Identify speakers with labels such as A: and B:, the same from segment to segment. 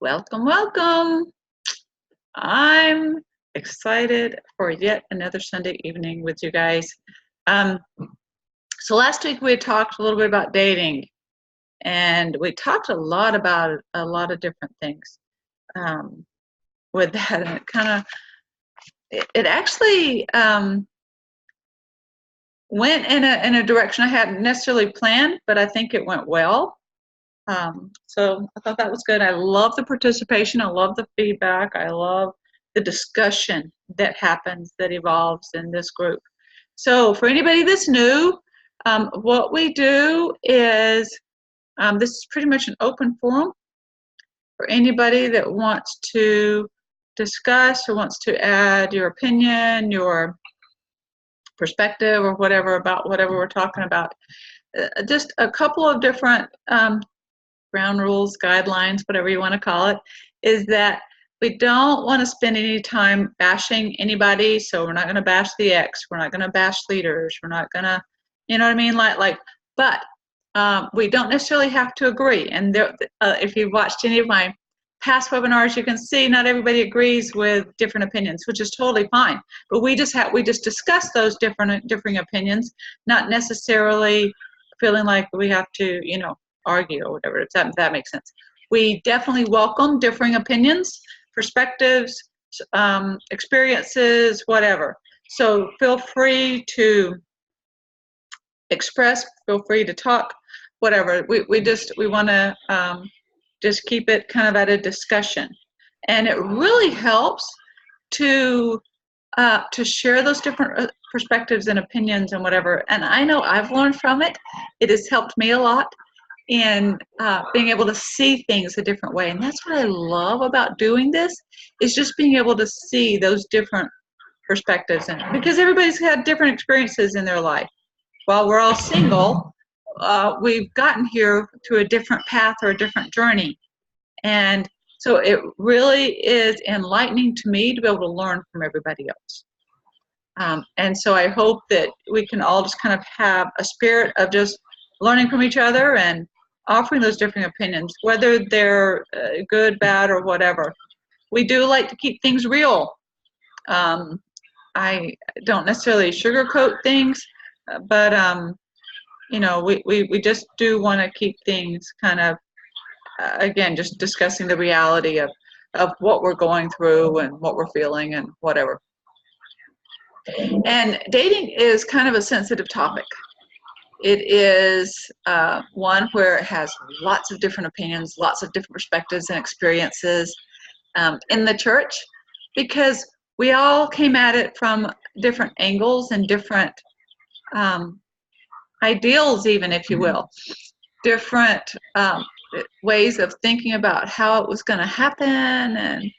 A: Welcome, welcome. I'm excited for yet another Sunday evening with you guys. Um, so last week we talked a little bit about dating, and we talked a lot about a lot of different things with that. And it actually went in a direction I hadn't necessarily planned, but I think it went well. So I thought that was good. I love the participation. I love the feedback. I love the discussion that happens, that evolves in this group. So for anybody that's new, what we do is, this is pretty much an open forum for anybody that wants to discuss or wants to add your opinion, your perspective, or whatever about whatever we're talking about. Just a couple of different ground rules, guidelines, whatever you want to call it, is that we don't want to spend any time bashing anybody. So we're not going to bash the ex. We're not going to bash leaders. We're not going to, you know what I mean? But we don't necessarily have to agree. And there, if you've watched any of my past webinars, you can see not everybody agrees with different opinions, which is totally fine. But we just discuss those differing opinions, not necessarily feeling like we have to, argue or whatever, if that makes sense. We definitely welcome differing opinions, perspectives, experiences, whatever. So feel free to express, feel free to talk, whatever. We want to just keep it kind of at a discussion. And it really helps to share those different perspectives and opinions and whatever. And I know I've learned from it. It has helped me a lot in being able to see things a different way. And that's what I love about doing this, is just being able to see those different perspectives. And because everybody's had different experiences in their life. While we're all single, we've gotten here through a different path or a different journey. And so it really is enlightening to me to be able to learn from everybody else. And so I hope that we can all just kind of have a spirit of just learning from each other and offering those different opinions, whether they're good, bad, or whatever. We do like to keep things real. I don't necessarily sugarcoat things, but we just do want to keep things kind of, again, just discussing the reality of what we're going through and what we're feeling and whatever. And dating is kind of a sensitive topic. It is one where it has lots of different opinions, lots of different perspectives and experiences in the church, because we all came at it from different angles and different ideals, even, if you will, different ways of thinking about how it was going to happen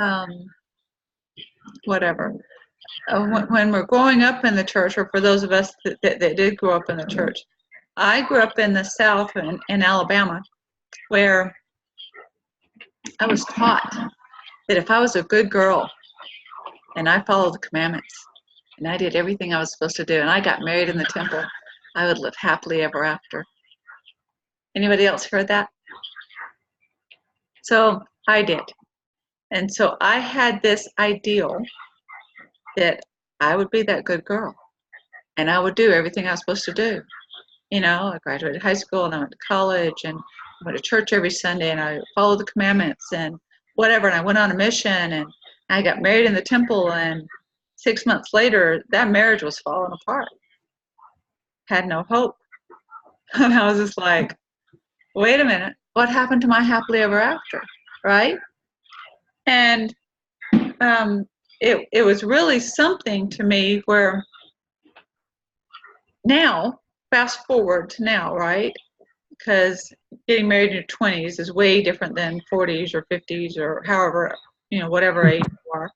A: and whatever. When we're growing up in the church, or for those of us that did grow up in the church, I grew up in the South in Alabama, where I was taught that if I was a good girl and I followed the commandments and I did everything I was supposed to do and I got married in the temple, I would live happily ever after. Anybody else heard that? So I did. And so I had this ideal that I would be that good girl and I would do everything I was supposed to do. I graduated high school and I went to college and went to church every Sunday and I followed the commandments and whatever. And I went on a mission and I got married in the temple, and 6 months later, that marriage was falling apart. Had no hope. And I was just like, wait a minute, what happened to my happily ever after, right? And it was really something to me where now, fast forward to now, right? Because getting married in your 20s is way different than 40s or 50s or however, whatever age you are.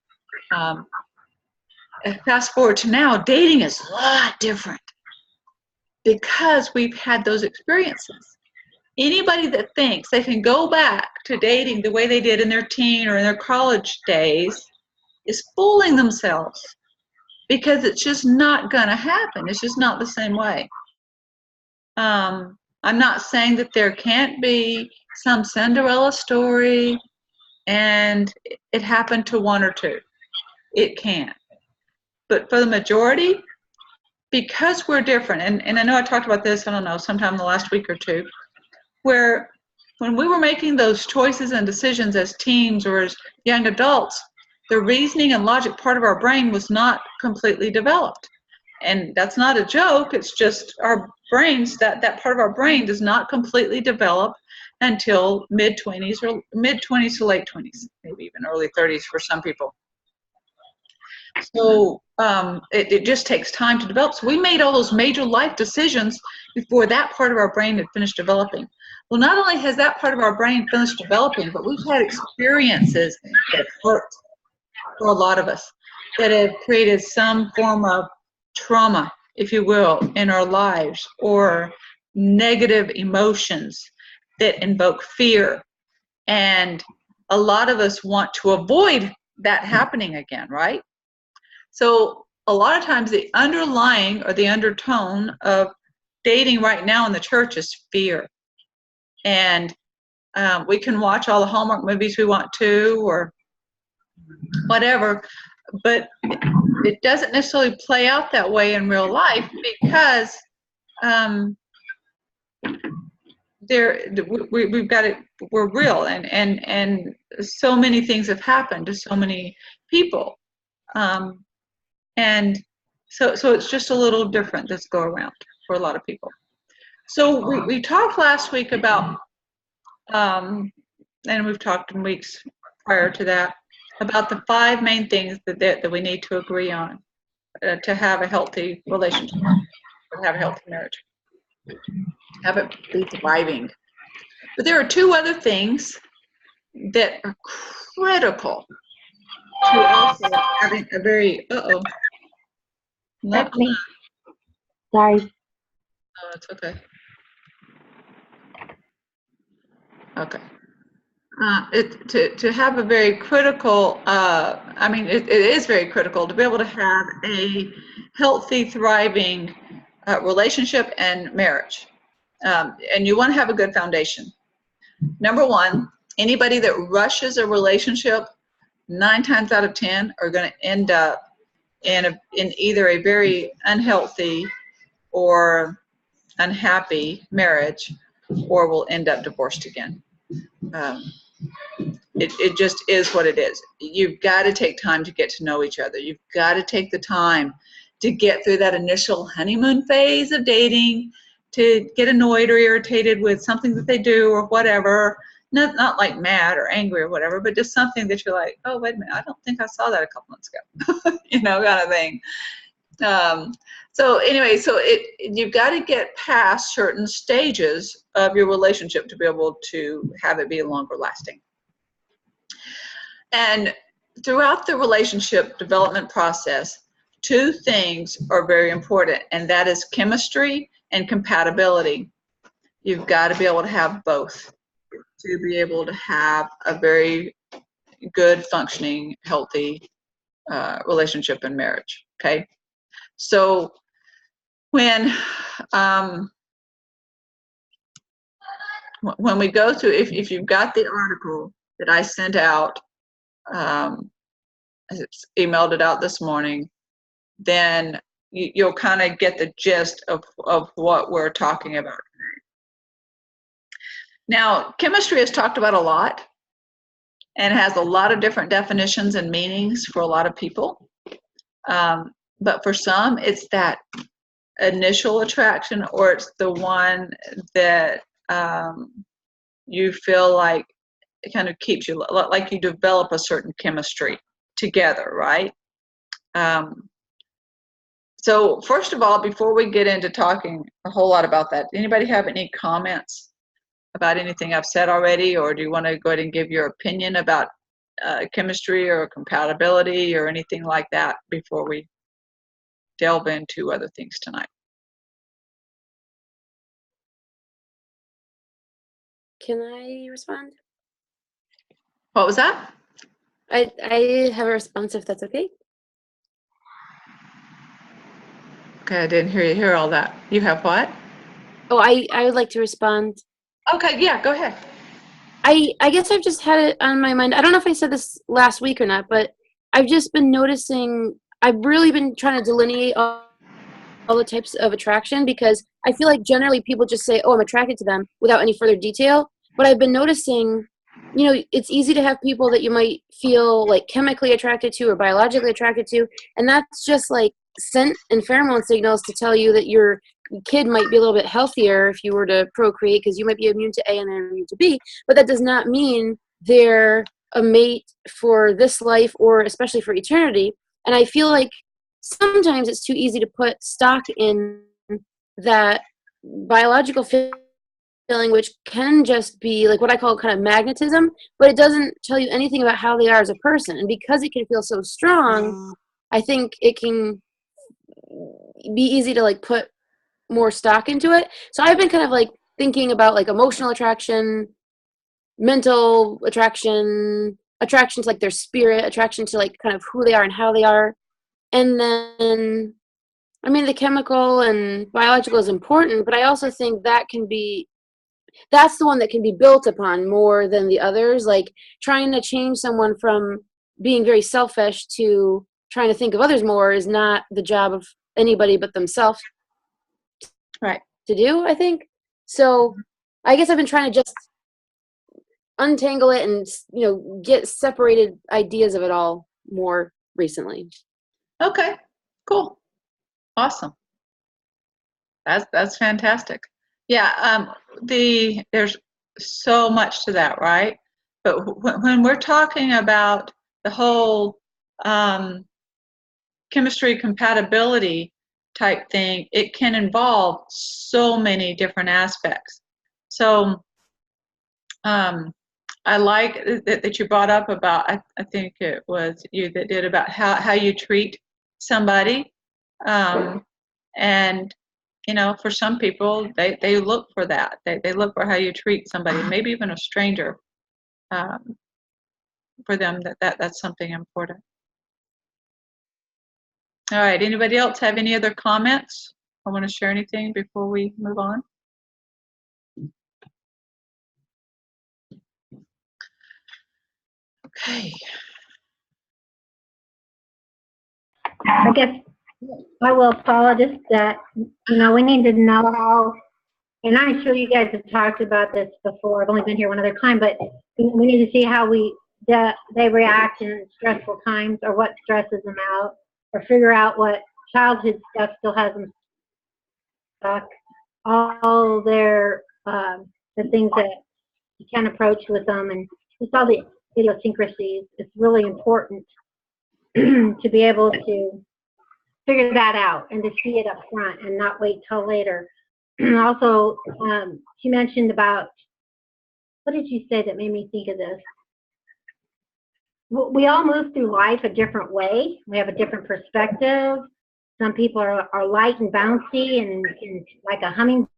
A: Fast forward to now, dating is a lot different because we've had those experiences. Anybody that thinks they can go back to dating the way they did in their teen or in their college days is fooling themselves, because it's just not going to happen. It's just not the same way. I'm not saying that there can't be some Cinderella story and it happened to one or two. It can. But for the majority, because we're different, and I know I talked about this, I don't know, sometime in the last week or two, where when we were making those choices and decisions as teens or as young adults, the reasoning and logic part of our brain was not completely developed. And that's not a joke, it's just our brains, that part of our brain does not completely develop until mid-20s or mid-20s to late 20s, maybe even early 30s for some people. So it just takes time to develop. So we made all those major life decisions before that part of our brain had finished developing. Well, not only has that part of our brain finished developing, but we've had experiences that hurt for a lot of us, that have created some form of trauma, if you will, in our lives, or negative emotions that invoke fear. And a lot of us want to avoid that happening again, right? So a lot of times the underlying or the undertone of dating right now in the church is fear. And we can watch all the Hallmark movies we want to or whatever, but it doesn't necessarily play out that way in real life because we've got it, we're real, and so many things have happened to so many people. And so it's just a little different this go around for a lot of people. So we talked last week about, and we've talked in weeks prior to that, about the 5 main things that we need to agree on to have a healthy relationship, or have a healthy marriage, have it be thriving. But there are 2 other things that are critical to also having a very,
B: That's me. Sorry.
A: Oh, it's okay. Okay. To have a very critical, I mean, it is very critical to be able to have a healthy, thriving relationship and marriage. And you want to have a good foundation. Number 1, anybody that rushes a relationship 9 times out of 10 are going to end up in either a very unhealthy or unhappy marriage, or will end up divorced again. It just is what it is. You've got to take time to get to know each other. You've got to take the time to get through that initial honeymoon phase of dating, to get annoyed or irritated with something that they do or whatever. Not like mad or angry or whatever, but just something that you're like, oh, wait a minute, I don't think I saw that a couple months ago, kind of thing. So anyway, you've got to get past certain stages of your relationship to be able to have it be longer lasting. And throughout the relationship development process, 2 things are very important, and that is chemistry and compatibility. You've got to be able to have both to be able to have a very good, functioning, healthy relationship and marriage, okay? So when we go through, if you've got the article that I sent out, I emailed it out this morning, then you'll kind of get the gist of what we're talking about today. Now, chemistry is talked about a lot and has a lot of different definitions and meanings for a lot of people. But for some, it's that initial attraction, or it's the one that you feel like it kind of keeps you, like you develop a certain chemistry together, right? So first of all, before we get into talking a whole lot about that, anybody have any comments about anything I've said already, or do you want to go ahead and give your opinion about chemistry or compatibility or anything like that before we delve into other things tonight?
B: Can I respond?
A: What was that?
B: I have a response if that's okay.
A: Okay, I didn't hear all that. You have what?
B: Oh, I would like to respond.
A: Okay, yeah, go ahead.
B: I guess I've just had it on my mind. I don't know if I said this last week or not, but I've just been noticing. I've really been trying to delineate all the types of attraction, because I feel like generally people just say, "Oh, I'm attracted to them," without any further detail. But I've been noticing, it's easy to have people that you might feel like chemically attracted to or biologically attracted to, and that's just like scent and pheromone signals to tell you that your kid might be a little bit healthier if you were to procreate, because you might be immune to A and they're immune to B, but that does not mean they're a mate for this life or especially for eternity. And I feel like sometimes it's too easy to put stock in that biological feeling, which can just be like what I call kind of magnetism, but it doesn't tell you anything about how they are as a person. And because it can feel so strong, I think it can be easy to like put more stock into it. So I've been kind of like thinking about like emotional attraction, mental attraction, attraction to like their spirit, attraction to like kind of who they are and how they are. And then, I mean, the chemical and biological is important, but I also think that's the one that can be built upon more than the others. Like trying to change someone from being very selfish to trying to think of others more is not the job of anybody but themselves
A: Right.
B: to do, I think. So I guess I've been trying to just untangle it and, get separated ideas of it all more recently.
A: Okay. Cool. Awesome. That's fantastic. Yeah. There's so much to that, right? But when we're talking about the whole chemistry compatibility type thing, it can involve so many different aspects. So I like that you brought up about, I think it was you that did, about how you treat somebody. And, for some people, they look for that. They look for how you treat somebody, maybe even a stranger. For them, that's something important. All right, anybody else have any other comments? I want to share anything before we move on? Okay.
C: I guess I will, Paula, just that, we need to know how, and I'm sure you guys have talked about this before. I've only been here one other time, but we need to see how they react in stressful times, or what stresses them out, or figure out what childhood stuff still has them stuck. All the things that you can approach with them, and just all the idiosyncrasies. It's really important to be able to figure that out and to see it up front and not wait till later. Also, she mentioned about, what did you say that made me think of this? We all move through life a different way. We have a different perspective. Some people are light and bouncy and like a hummingbird,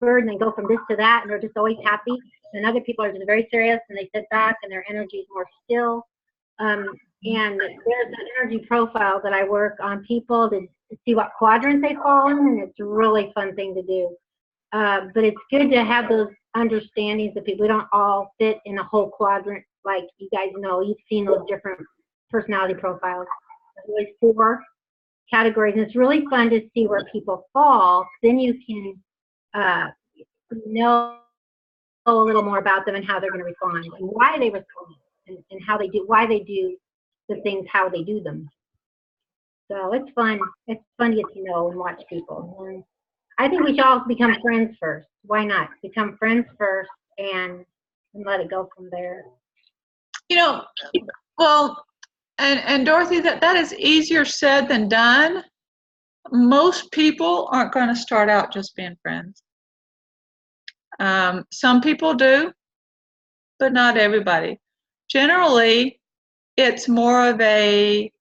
C: and they go from this to that, and they're just always happy. And other people are just very serious, and they sit back, and their energy is more still. And there's an energy profile that I work on people to see what quadrants they fall in, and it's a really fun thing to do. But it's good to have those understandings of people. We don't all fit in a whole quadrant, like you guys know. You've seen those different personality profiles. There's always 4 categories, and it's really fun to see where people fall. Then you can know a little more about them and how they're going to respond and why they respond, and how they do, why they do the things, how they do them. So it's fun. It's fun to get to know and watch people. And I think we should all become friends first. Why not become friends first and let it go from there?
A: Well, and Dorothy, that is easier said than done. Most people aren't going to start out just being friends. Some people do, but not everybody. Generally, it's more of a,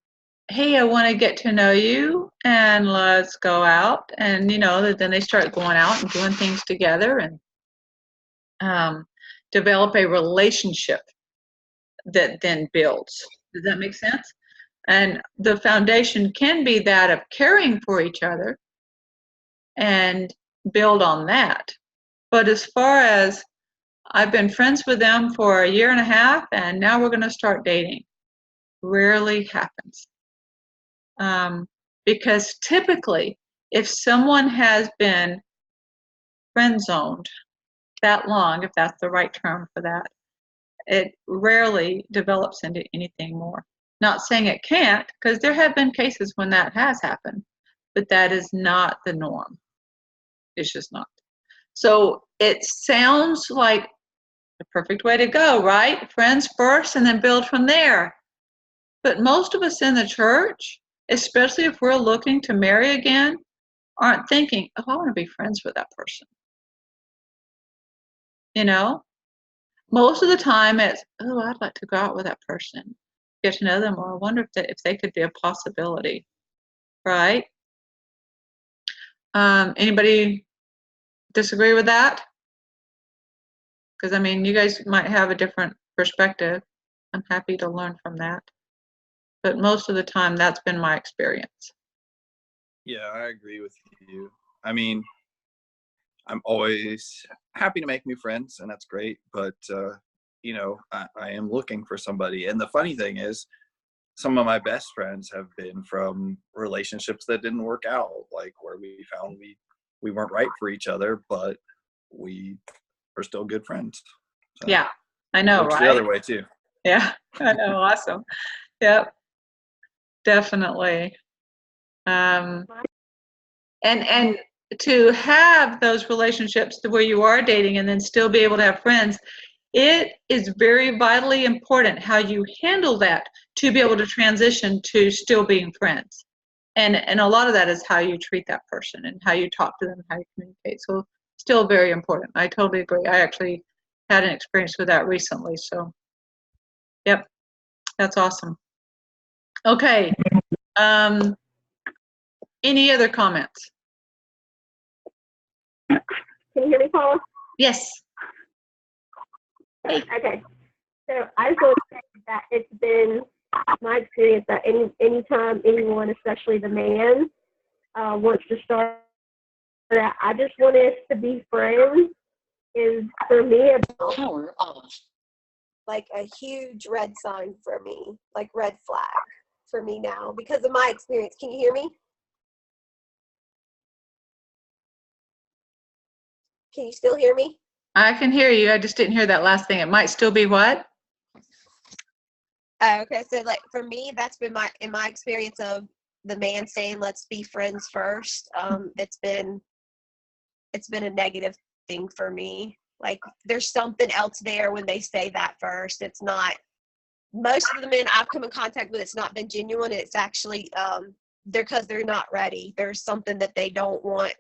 A: hey, I want to get to know you, and let's go out. And, then they start going out and doing things together, and develop a relationship that then builds. Does that make sense? And the foundation can be that of caring for each other and build on that. But as far as I've been friends with them for a year and a half, and now we're going to start dating. Rarely happens. Because typically, if someone has been friend zoned that long, if that's the right term for that, it rarely develops into anything more. Not saying it can't, because there have been cases when that has happened, but that is not the norm. It's just not. So it sounds like the perfect way to go, right? Friends first and then build from there. But most of us in the church, especially if we're looking to marry again, aren't thinking, oh, I want to be friends with that person. You know? Most of the time it's, oh, I'd like to go out with that person, get to know them, or I wonder if they could be a possibility, right? Anybody disagree with that? Because, I mean, you guys might have a different perspective. I'm happy to learn from that. But most of the time, that's been my experience.
D: Yeah, I agree with you. I mean, I'm always happy to make new friends, and that's great. But, you know, I am looking for somebody. And the funny thing is, some of my best friends have been from relationships that didn't work out, like where we found we weren't right for each other, but we are still good friends. So
A: Yeah, I know,
D: works
A: right?
D: the other way too.
A: Yeah, I know, awesome. Yep, definitely. And to have those relationships to where you are dating and then still be able to have friends, it is very vitally important how you handle that to be able to transition to still being friends. And a lot of that is how you treat that person and how you talk to them, how you communicate. So still very important. I totally agree. I actually had an experience with that recently. So, yep, that's awesome. Okay. Any other comments?
E: Can you hear me, Paula?
A: Yes. Hey.
E: Okay. So I just want to say that it's been my experience that anytime anyone, especially the man, wants to start that I just want us to be friends is for me
F: Power off. Like a huge red sign for me, like red flag for me now because of my experience. Can you hear me? Can you still hear me?
A: I can hear you. I just didn't hear that last thing. It might still be what?
F: Okay, so like for me, that's been in my experience of the man saying, let's be friends first. It's been a negative thing for me. Like there's something else there when they say that first. It's not, most of the men I've come in contact with, it's not been genuine. It's actually, because they're not ready. There's something that they don't want.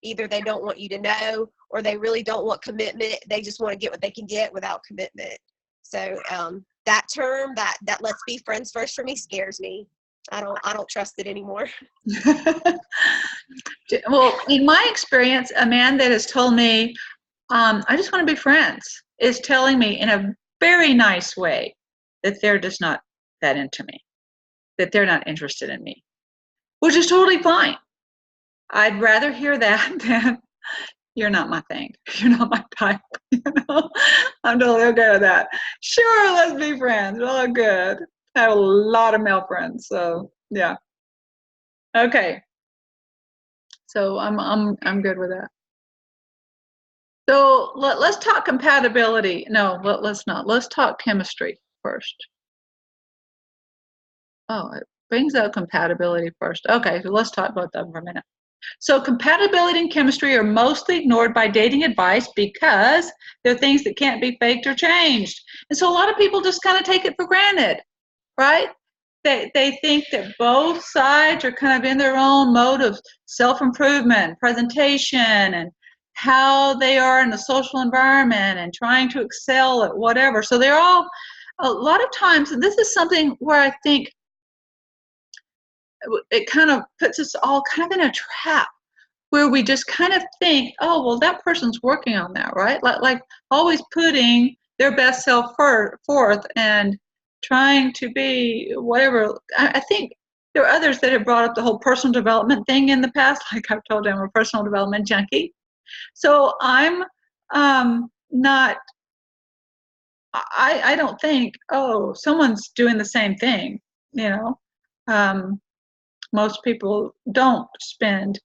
F: Either they don't want you to know, or they really don't want commitment. They just want to get what they can get without commitment. So that term, that let's be friends first, for me scares me. I don't trust it anymore.
A: Well, in my experience, a man that has told me, I just want to be friends, is telling me in a very nice way that they're just not that into me, that they're not interested in me, which is totally fine. I'd rather hear that than you're not my thing. You're not my type. You know? I'm totally okay with that. Sure, let's be friends. Well, good. I have a lot of male friends, so yeah. Okay. So I'm good with that. So let's talk compatibility. No, let's not. Let's talk chemistry first. Oh, it brings up compatibility first. Okay, so let's talk about that for a minute. So compatibility and chemistry are mostly ignored by dating advice because they're things that can't be faked or changed. And so a lot of people just kind of take it for granted, right? They think that both sides are kind of in their own mode of self-improvement, presentation, and how they are in the social environment and trying to excel at whatever. So they're all, a lot of times, and this is something where I think it kind of puts us all kind of in a trap where we just kind of think, oh, well, that person's working on that, right? Like always putting their best self forth and trying to be whatever. I think there are others that have brought up the whole personal development thing in the past. Like I've told you, I'm a personal development junkie. So I'm not I don't think, oh, someone's doing the same thing, you know. Most people don't spend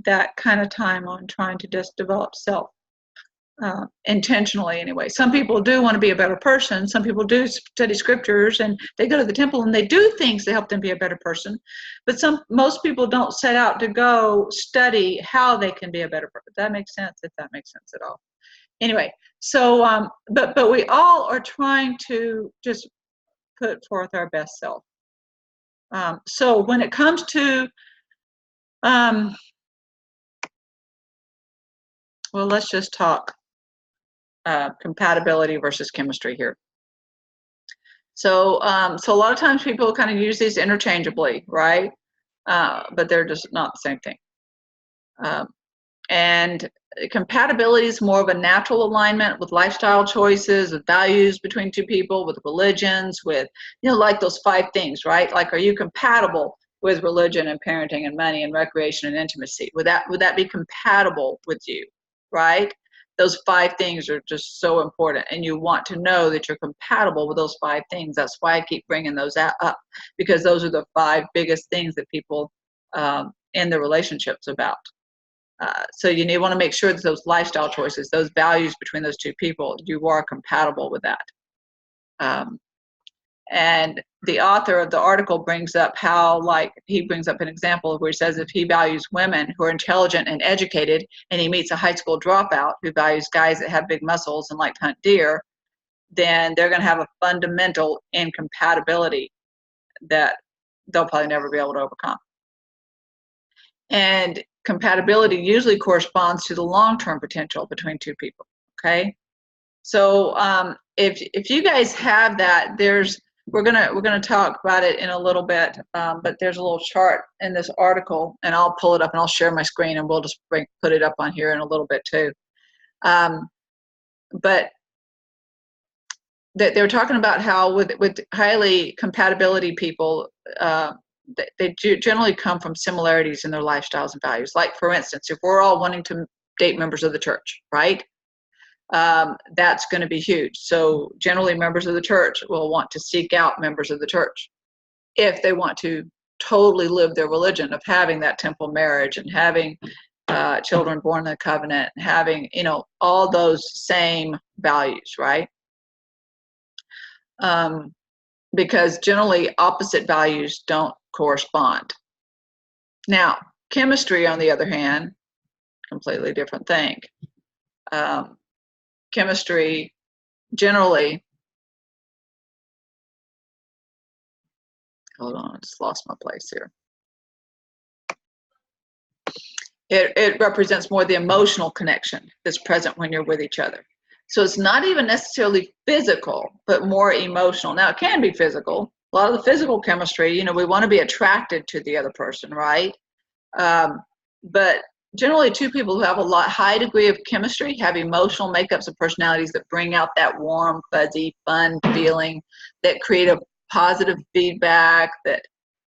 A: that kind of time on trying to just develop self intentionally anyway. Some people do want to be a better person. Some people do study scriptures and they go to the temple and they do things to help them be a better person. But most people don't set out to go study how they can be a better person. That makes sense, if that makes sense at all. Anyway, so but we all are trying to just put forth our best self. So when it comes to well, let's just talk compatibility versus chemistry here. So so a lot of times people kind of use these interchangeably, right? But they're just not the same thing. And compatibility is more of a natural alignment with lifestyle choices, with values between two people, with religions, with, you know, like those 5 things, right? Like, are you compatible with religion and parenting and money and recreation and intimacy? Would that be compatible with you, right? Those 5 things are just so important, and you want to know that you're compatible with those 5 things. That's why I keep bringing those up, because those are the 5 biggest things that people in the relationships about. So you want to make sure that those lifestyle choices, those values between those 2 people, you are compatible with that. And the author of the article brings up how, like, he brings up an example where he says if he values women who are intelligent and educated, and he meets a high school dropout who values guys that have big muscles and like to hunt deer, then they're going to have a fundamental incompatibility that they'll probably never be able to overcome. And compatibility usually corresponds to the long-term potential between 2 people. Okay, so if you guys have that, we're gonna talk about it in a little bit, but there's a little chart in this article, and I'll pull it up and I'll share my screen, and we'll just put it up on here in a little bit too. But they were talking about how with highly compatibility people, they generally come from similarities in their lifestyles and values. Like, for instance, if we're all wanting to date members of the church, right? That's going to be huge. So generally members of the church will want to seek out members of the church if they want to totally live their religion of having that temple marriage and having children born in the covenant, and having, you know, all those same values, right? Because generally opposite values don't correspond. Now, chemistry, on the other hand, completely different thing. Chemistry generally, hold on, I just lost my place here. It represents more the emotional connection that's present when you're with each other. So it's not even necessarily physical, but more emotional. Now, it can be physical. A lot of the physical chemistry, you know, we want to be attracted to the other person, right? But generally 2 people who have a high degree of chemistry have emotional makeups and personalities that bring out that warm, fuzzy, fun feeling, that create a positive feedback, that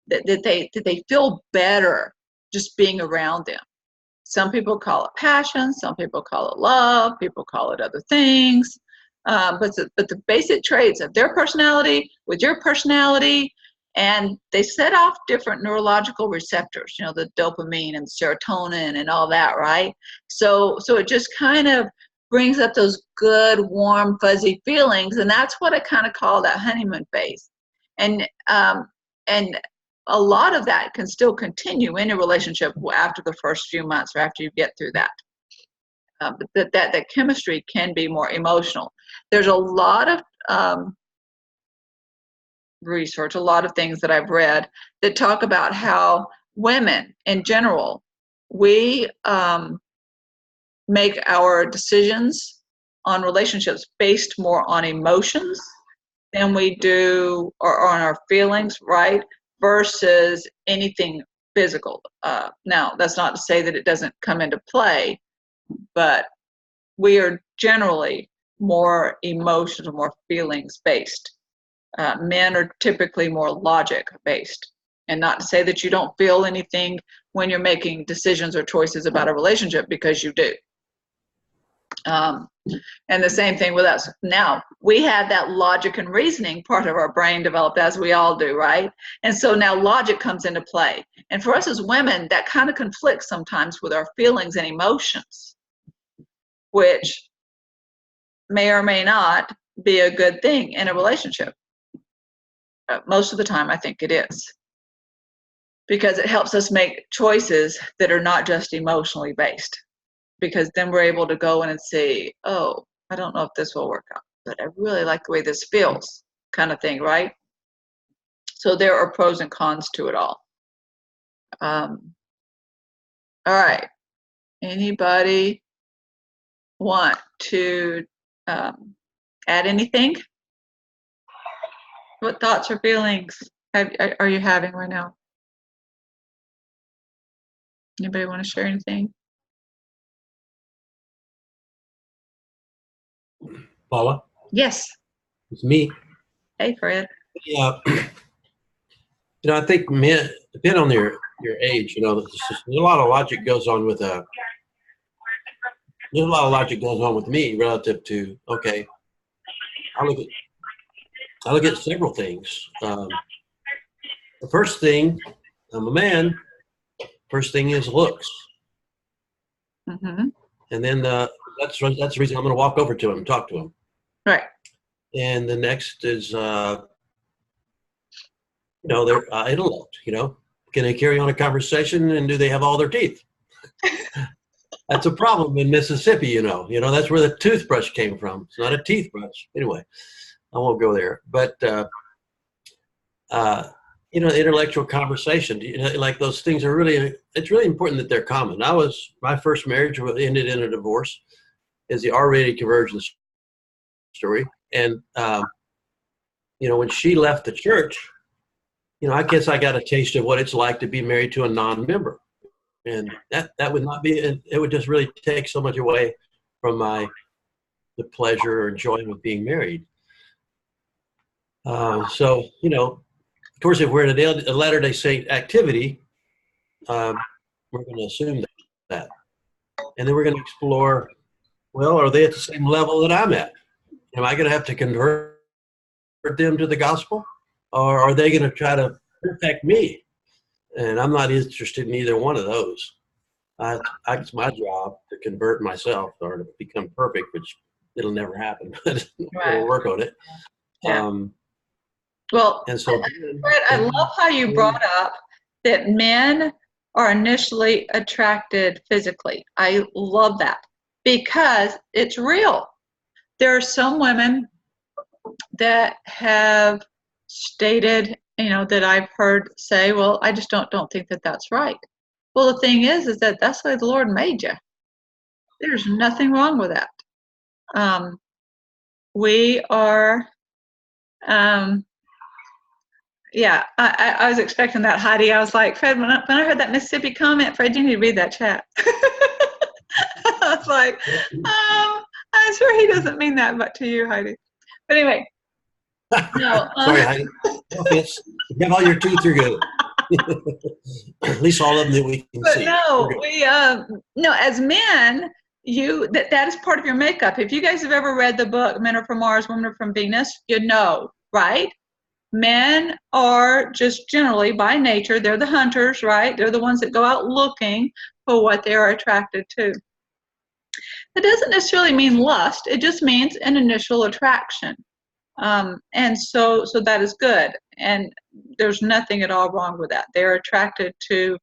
A: they feel better just being around them. Some people call it passion, some people call it love, people call it other things. But the basic traits of their personality with your personality, and they set off different neurological receptors, you know, the dopamine and serotonin and all that, right? So it just kind of brings up those good, warm, fuzzy feelings, and that's what I kind of call that honeymoon phase. And a lot of that can still continue in a relationship after the first few months or after you get through that. But that chemistry can be more emotional. There's a lot of research, a lot of things that I've read that talk about how women in general, we make our decisions on relationships based more on emotions than we do, or on our feelings, right? Versus anything physical. Now, that's not to say that it doesn't come into play, but we are generally more emotional, more feelings based. Men are typically more logic based. And not to say that you don't feel anything when you're making decisions or choices about a relationship, because you do. And the same thing with us. Now, we had that logic and reasoning part of our brain developed, as we all do, right? And so now logic comes into play. And for us as women, that kind of conflicts sometimes with our feelings and emotions, which may or may not be a good thing in a relationship. Most of the time, I think it is, because it helps us make choices that are not just emotionally based, because then we're able to go in and say, oh, I don't know if this will work out, but I really like the way this feels, kind of thing, right? So there are pros and cons to it all. All right. Anybody want to add anything? What thoughts or feelings are you having right now? Anybody want to share anything?
G: Paula?
A: Yes.
G: It's me.
A: Hey, Fred.
G: Yeah. I think men, depending on your age, there's a lot of logic goes on with there's a lot of logic goes on with me relative to, okay, I look at several things. The first thing, I'm a man, first thing is looks.
A: Mm-hmm.
G: And then that's the reason I'm going to walk over to him and talk to him.
A: Right.
G: And the next is, their intellect, Can they carry on a conversation, and do they have all their teeth? That's a problem in Mississippi, That's where the toothbrush came from. It's not a teeth brush. Anyway, I won't go there. But, intellectual conversation, like those things are it's really important that they're common. My first marriage ended in a divorce, is the R-rated conversion story. And, when she left the church, I guess I got a taste of what it's like to be married to a non-member. And that would not be, it would just really take so much away from the pleasure or enjoyment of being married. So, of course, if we're in a Latter-day Saint activity, we're going to assume that. And then we're going to explore, well, are they at the same level that I'm at? Am I going to have to convert them to the gospel? Or are they going to try to perfect me? And I'm not interested in either one of those. It's my job to convert myself or to become perfect, which it'll never happen, but we'll work on it.
A: Yeah. Well,
G: and so,
A: Fred, I love how you brought up that men are initially attracted physically. I love that, because it's real. There are some women that have stated, that I've heard say, well, I just don't think that that's right. Well, the thing is that that's the way the Lord made you. There's nothing wrong with that. We are, yeah, I was expecting that, Heidi. I was like, Fred, when I heard that Mississippi comment, Fred, you need to read that chat. I was like, I'm sure he doesn't mean that much to you, Heidi. But anyway. No,
G: sorry, Heidi. Yes, you have all your teeth, you're good. At least all of them that we can see.
A: But no, as men, that is part of your makeup. If you guys have ever read the book Men Are From Mars, Women Are From Venus, right? Men are just generally, by nature, they're the hunters, right? They're the ones that go out looking for what they are attracted to. That doesn't necessarily mean lust. It just means an initial attraction. And so that is good. And there's nothing at all wrong with that. They're attracted to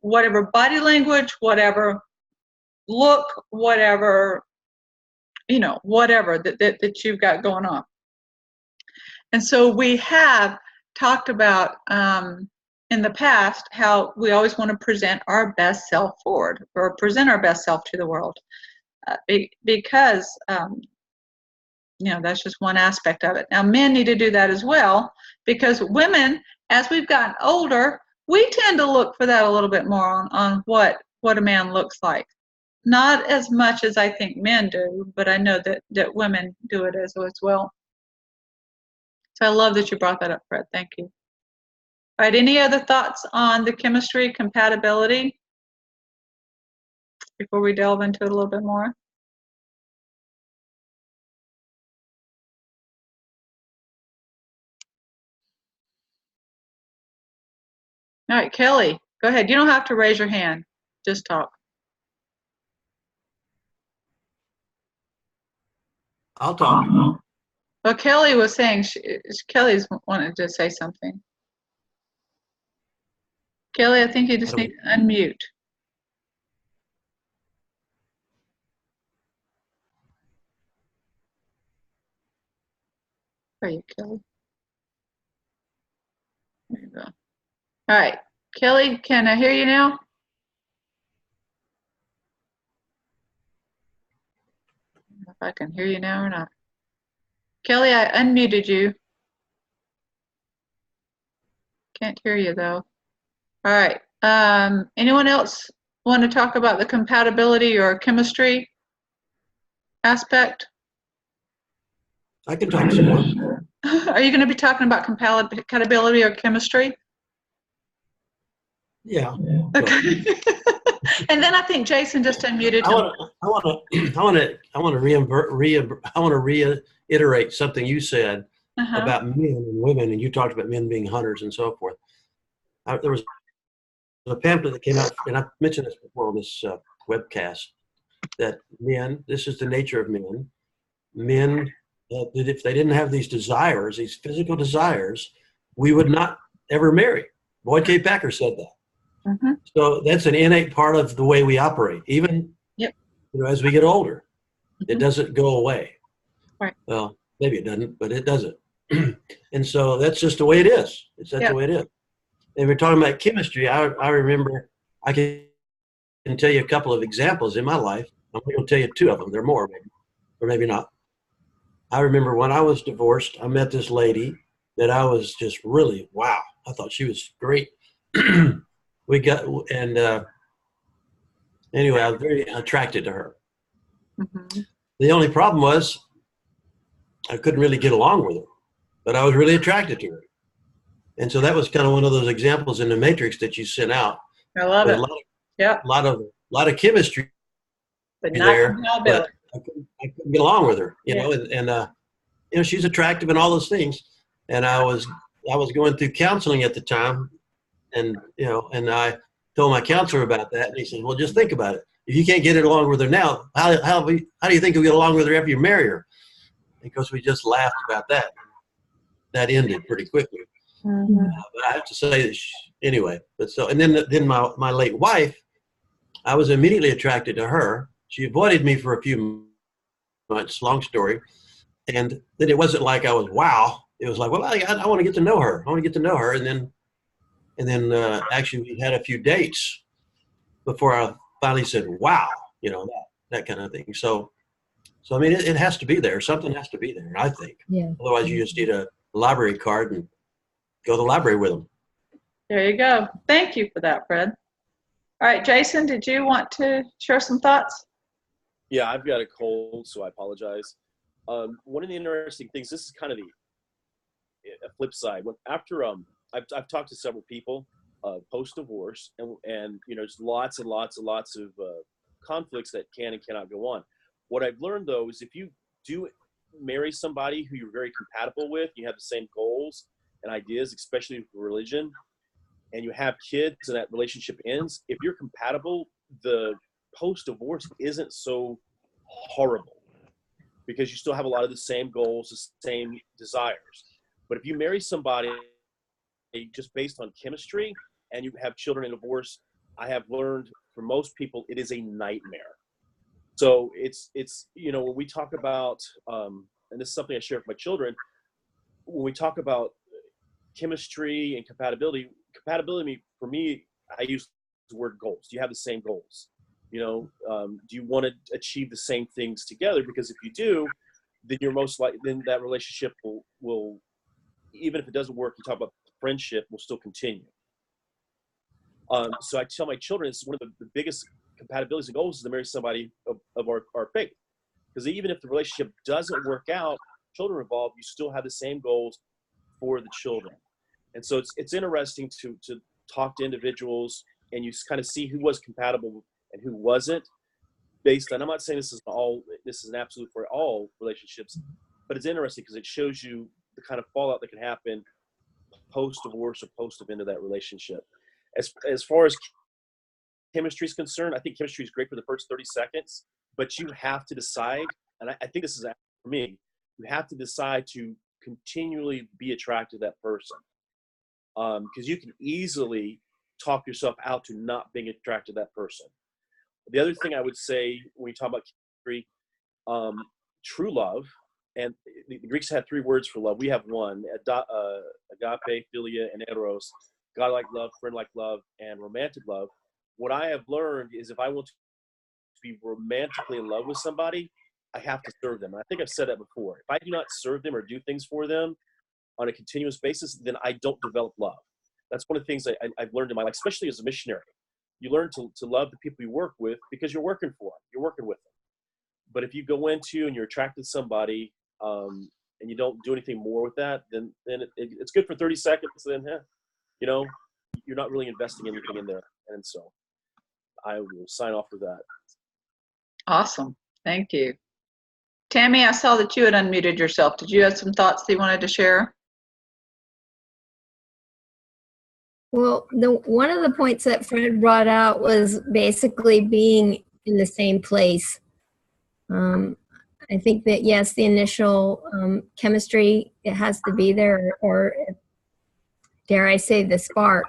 A: whatever body language, whatever look, whatever, whatever that you've got going on. And so we have talked about in the past how we always want to present our best self forward, or present our best self to the world, because that's just one aspect of it. Now, men need to do that as well, because women, as we've gotten older, we tend to look for that a little bit more on what a man looks like. Not as much as I think men do, but I know that women do it as well. So I love that you brought that up, Fred. Thank you. All right, any other thoughts on the chemistry compatibility before we delve into it a little bit more? All right, Kelly, go ahead. You don't have to raise your hand. Just talk.
G: I'll talk.
A: Well, Kelly was saying, Kelly's wanted to say something. Kelly, I think you just need to unmute. Are you, Kelly? There you go. All right, Kelly, can I hear you now? I don't know if I can hear you now or not. Kelly, I unmuted you. Can't hear you though. All right. Anyone else want to talk about the compatibility or chemistry aspect?
G: I can talk some more.
A: Are you going to be talking about compatibility or chemistry?
G: Yeah.
A: Okay. And then I think Jason just unmuted him.
G: I want to reiterate something you said about men and women, and you talked about men being hunters and so forth. There was a pamphlet that came out, and I've mentioned this before on this webcast, that men, this is the nature of men. Men, that if they didn't have these desires, these physical desires, we would not ever marry. Boyd K. Packer said that.
A: Mm-hmm.
G: So that's an innate part of the way we operate, even as we get older. It doesn't go away.
A: Right.
G: Well, maybe it doesn't, but it doesn't. And so that's just the way it is. That's the way it is. And we're talking about chemistry. I remember, I can tell you a couple of examples in my life. I'm going to tell you two of them. There are more, maybe, or maybe not. I remember when I was divorced, I met this lady that I was just really, wow, I thought she was great. Anyway, I was very attracted to her.
A: Mm-hmm.
G: The only problem was I couldn't really get along with her, but I was really attracted to her. And so that was kind of one of those examples in the matrix that you sent out.
A: I love it.
G: A lot of chemistry
A: but
G: there,
A: not
G: but I couldn't get along with her, you know, and she's attractive and all those things. And I was going through counseling at the time, and I told my counselor about that, and he said, well, just think about it. If you can't get it along with her now, how do you think you'll get along with her after you marry her? Because we just laughed about that. That ended pretty quickly.
A: Mm-hmm.
G: But I have to say that anyway. But so, and then my late wife, I was immediately attracted to her. She avoided me for a few months. Long story. And then it wasn't like I was wow. It was like, well, I want to get to know her. I want to get to know her. And then actually we had a few dates before I finally said, wow, that kind of thing. So I mean, it has to be there. Something has to be there, I think. Yeah. Otherwise, you just need a library card and go to the library with them.
A: There you go. Thank you for that, Fred. All right, Jason, did you want to share some thoughts?
H: Yeah, I've got a cold, so I apologize. One of the interesting things, this is kind of a flip side. After I've talked to several people post-divorce, and there's lots and lots and lots of conflicts that can and cannot go on. What I've learned, though, is if you do marry somebody who you're very compatible with, you have the same goals and ideas, especially with religion, and you have kids and that relationship ends, if you're compatible, the post-divorce isn't so horrible because you still have a lot of the same goals, the same desires. But if you marry somebody just based on chemistry and you have children in divorce, I have learned for most people, it is a nightmare. So it's when we talk about, and this is something I share with my children, when we talk about chemistry and compatibility for me, I use the word goals. Do you have the same goals? Do you want to achieve the same things together? Because if you do, then you're most likely, then that relationship will, even if it doesn't work, you talk about friendship, will still continue. So I tell my children, it's one of the biggest compatibilities and goals is to marry somebody of our faith. Because even if the relationship doesn't work out, children involved, you still have the same goals for the children. And so it's interesting to talk to individuals and you kind of see who was compatible and who wasn't based on, I'm not saying this is an absolute for all relationships, but it's interesting because it shows you the kind of fallout that can happen post-divorce or post-event of that relationship. As far as chemistry is concerned, I think chemistry is great for the first 30 seconds, but you have to decide, and I think this is for me, you have to decide to continually be attracted to that person. Because you can easily talk yourself out to not being attracted to that person. The other thing I would say when you talk about chemistry, true love, and the Greeks had 3 words for love. We have one: agape, philia, and eros. God-like love, friend-like love, and romantic love. What I have learned is if I want to be romantically in love with somebody, I have to serve them. And I think I've said that before. If I do not serve them or do things for them on a continuous basis, then I don't develop love. That's one of the things I've learned in my life, especially as a missionary. You learn to love the people you work with because you're working for them. You're working with them. But if you go into and you're attracted to somebody and you don't do anything more with that, then it's good for 30 seconds. Then, you're not really investing anything in there. And so I will sign off with that.
A: Awesome. Thank you. Tammy, I saw that you had unmuted yourself. Did you have some thoughts that you wanted to share?
I: Well, one of the points that Fred brought out was basically being in the same place. I think that, yes, the initial chemistry, it has to be there, or dare I say the spark,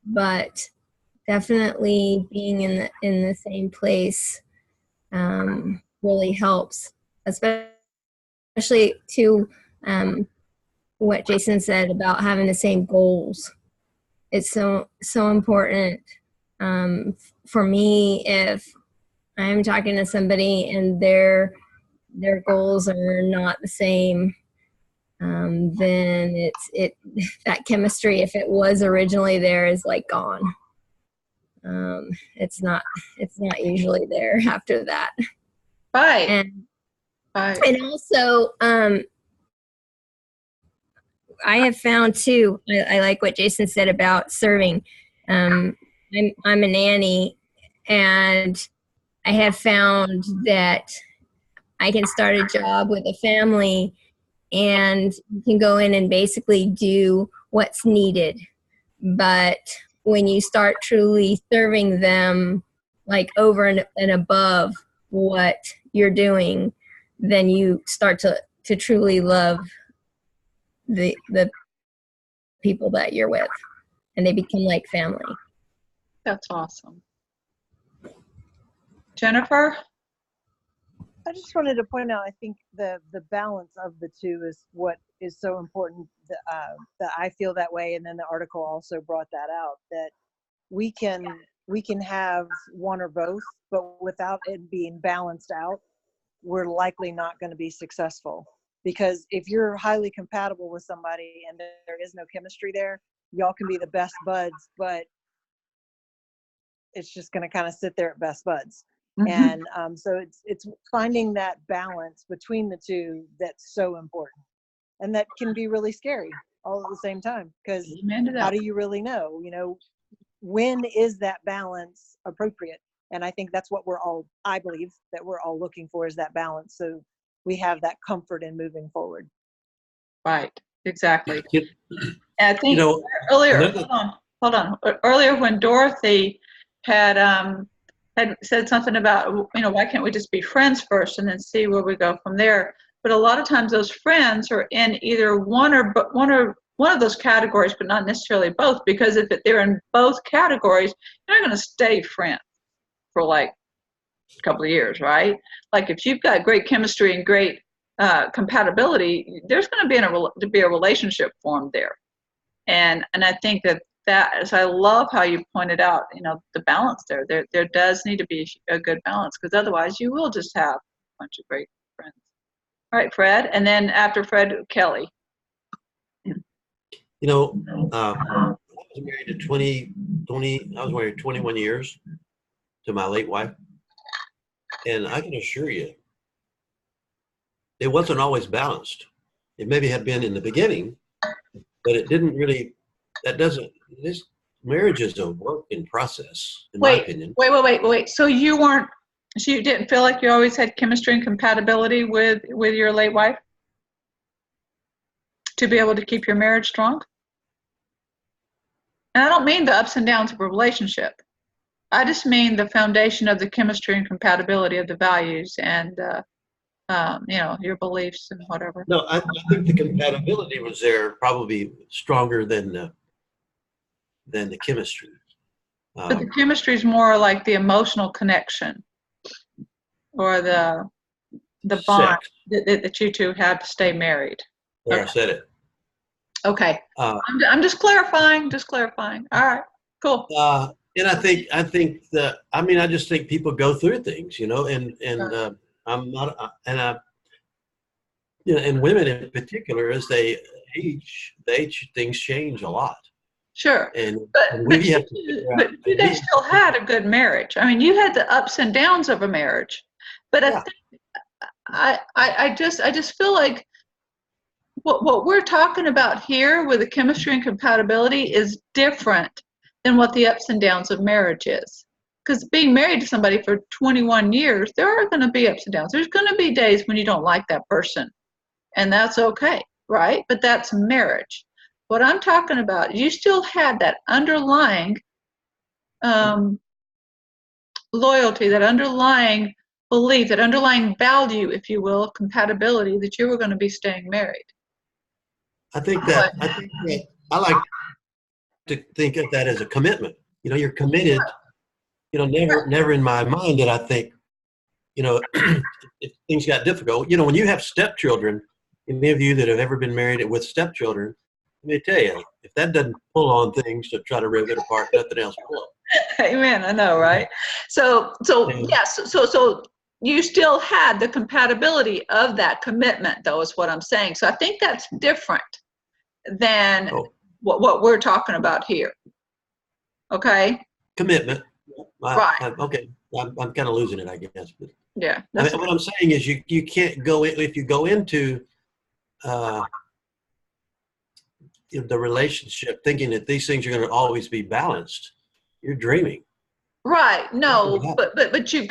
I: but definitely being in the same place really helps, especially to what Jason said about having the same goals. It's so important for me. If I'm talking to somebody and their goals are not the same, then that chemistry, if it was originally there, is like gone. It's not usually there after that.
A: Right.
I: And also, I have found too, I like what Jason said about serving. I'm a nanny, and I have found that I can start a job with a family and you can go in and basically do what's needed. But when you start truly serving them, like over and above what you're doing, then you start to truly love the people that you're with, and they become like family.
A: That's awesome. Jennifer?
J: I just wanted to point out, I think the balance of the two is what is so important, that I feel that way. And then the article also brought that out, that we can have one or both, but without it being balanced out, we're likely not going to be successful. Because if you're highly compatible with somebody and there is no chemistry there, y'all can be the best buds, but it's just going to kind of sit there at best buds. Mm-hmm. And so it's finding that balance between the two that's so important, and that can be really scary all at the same time, because how do you really know, when is that balance appropriate? And I think that's what I believe that we're all looking for, is that balance, so we have that comfort in moving forward.
A: Right, exactly. And I think earlier, hold on. Earlier when Dorothy had said something about, why can't we just be friends first and then see where we go from there? But a lot of times those friends are in either one of those categories, but not necessarily both, because if they're in both categories, they're not going to stay friends for like a couple of years, right? Like if you've got great chemistry and great compatibility, there's going to be a relationship formed there. And I think that as I love how you pointed out, the balance there does need to be a good balance, because otherwise you will just have a bunch of great friends. All right, Fred, and then after Fred, Kelly.
G: I was married I was married 21 years to my late wife. And I can assure you, it wasn't always balanced. It maybe had been in the beginning, but it didn't really, this marriage is a work in process, in my opinion.
A: Wait. So you didn't feel like you always had chemistry and compatibility with your late wife to be able to keep your marriage strong? And I don't mean the ups and downs of a relationship. I just mean the foundation of the chemistry and compatibility of the values and, your beliefs and whatever.
G: No, I think the compatibility was there probably stronger than the chemistry.
A: But the chemistry is more like the emotional connection or the bond
G: Sex.
A: that you two had to stay married.
G: There, I said it.
A: Okay. I'm just clarifying. All right. Cool.
G: And I just think people go through things, and I'm not, and women in particular, as they age, things change a lot.
A: Sure.
G: But
A: you guys still had a good marriage. I mean, you had the ups and downs of a marriage, but
G: Yeah.
A: I just feel like what we're talking about here with the chemistry and compatibility is different than what the ups and downs of marriage is. Because being married to somebody for 21 years, there are going to be ups and downs. There's going to be days when you don't like that person, and that's okay, right? But that's marriage. What I'm talking about, you still had that underlying loyalty, that underlying belief, that underlying value, if you will, compatibility, that you were going to be staying married.
G: I think that I like to think of that as a commitment. You're committed. Never in my mind did I think, if things got difficult. When you have stepchildren, any of you that have ever been married with stepchildren, let me tell you, if that doesn't pull on things to try to rip it apart, nothing else will.
A: Amen. I know, right? So yes. So you still had the compatibility of that commitment, though, is what I'm saying. So I think that's different than what we're talking about here. Okay.
G: Commitment.
A: Right.
G: Okay. I'm kind of losing it, I guess. But
A: yeah.
G: what I'm saying is you can't go in, if you go into the relationship thinking that these things are going to always be balanced. You're dreaming.
A: Right. No, but you need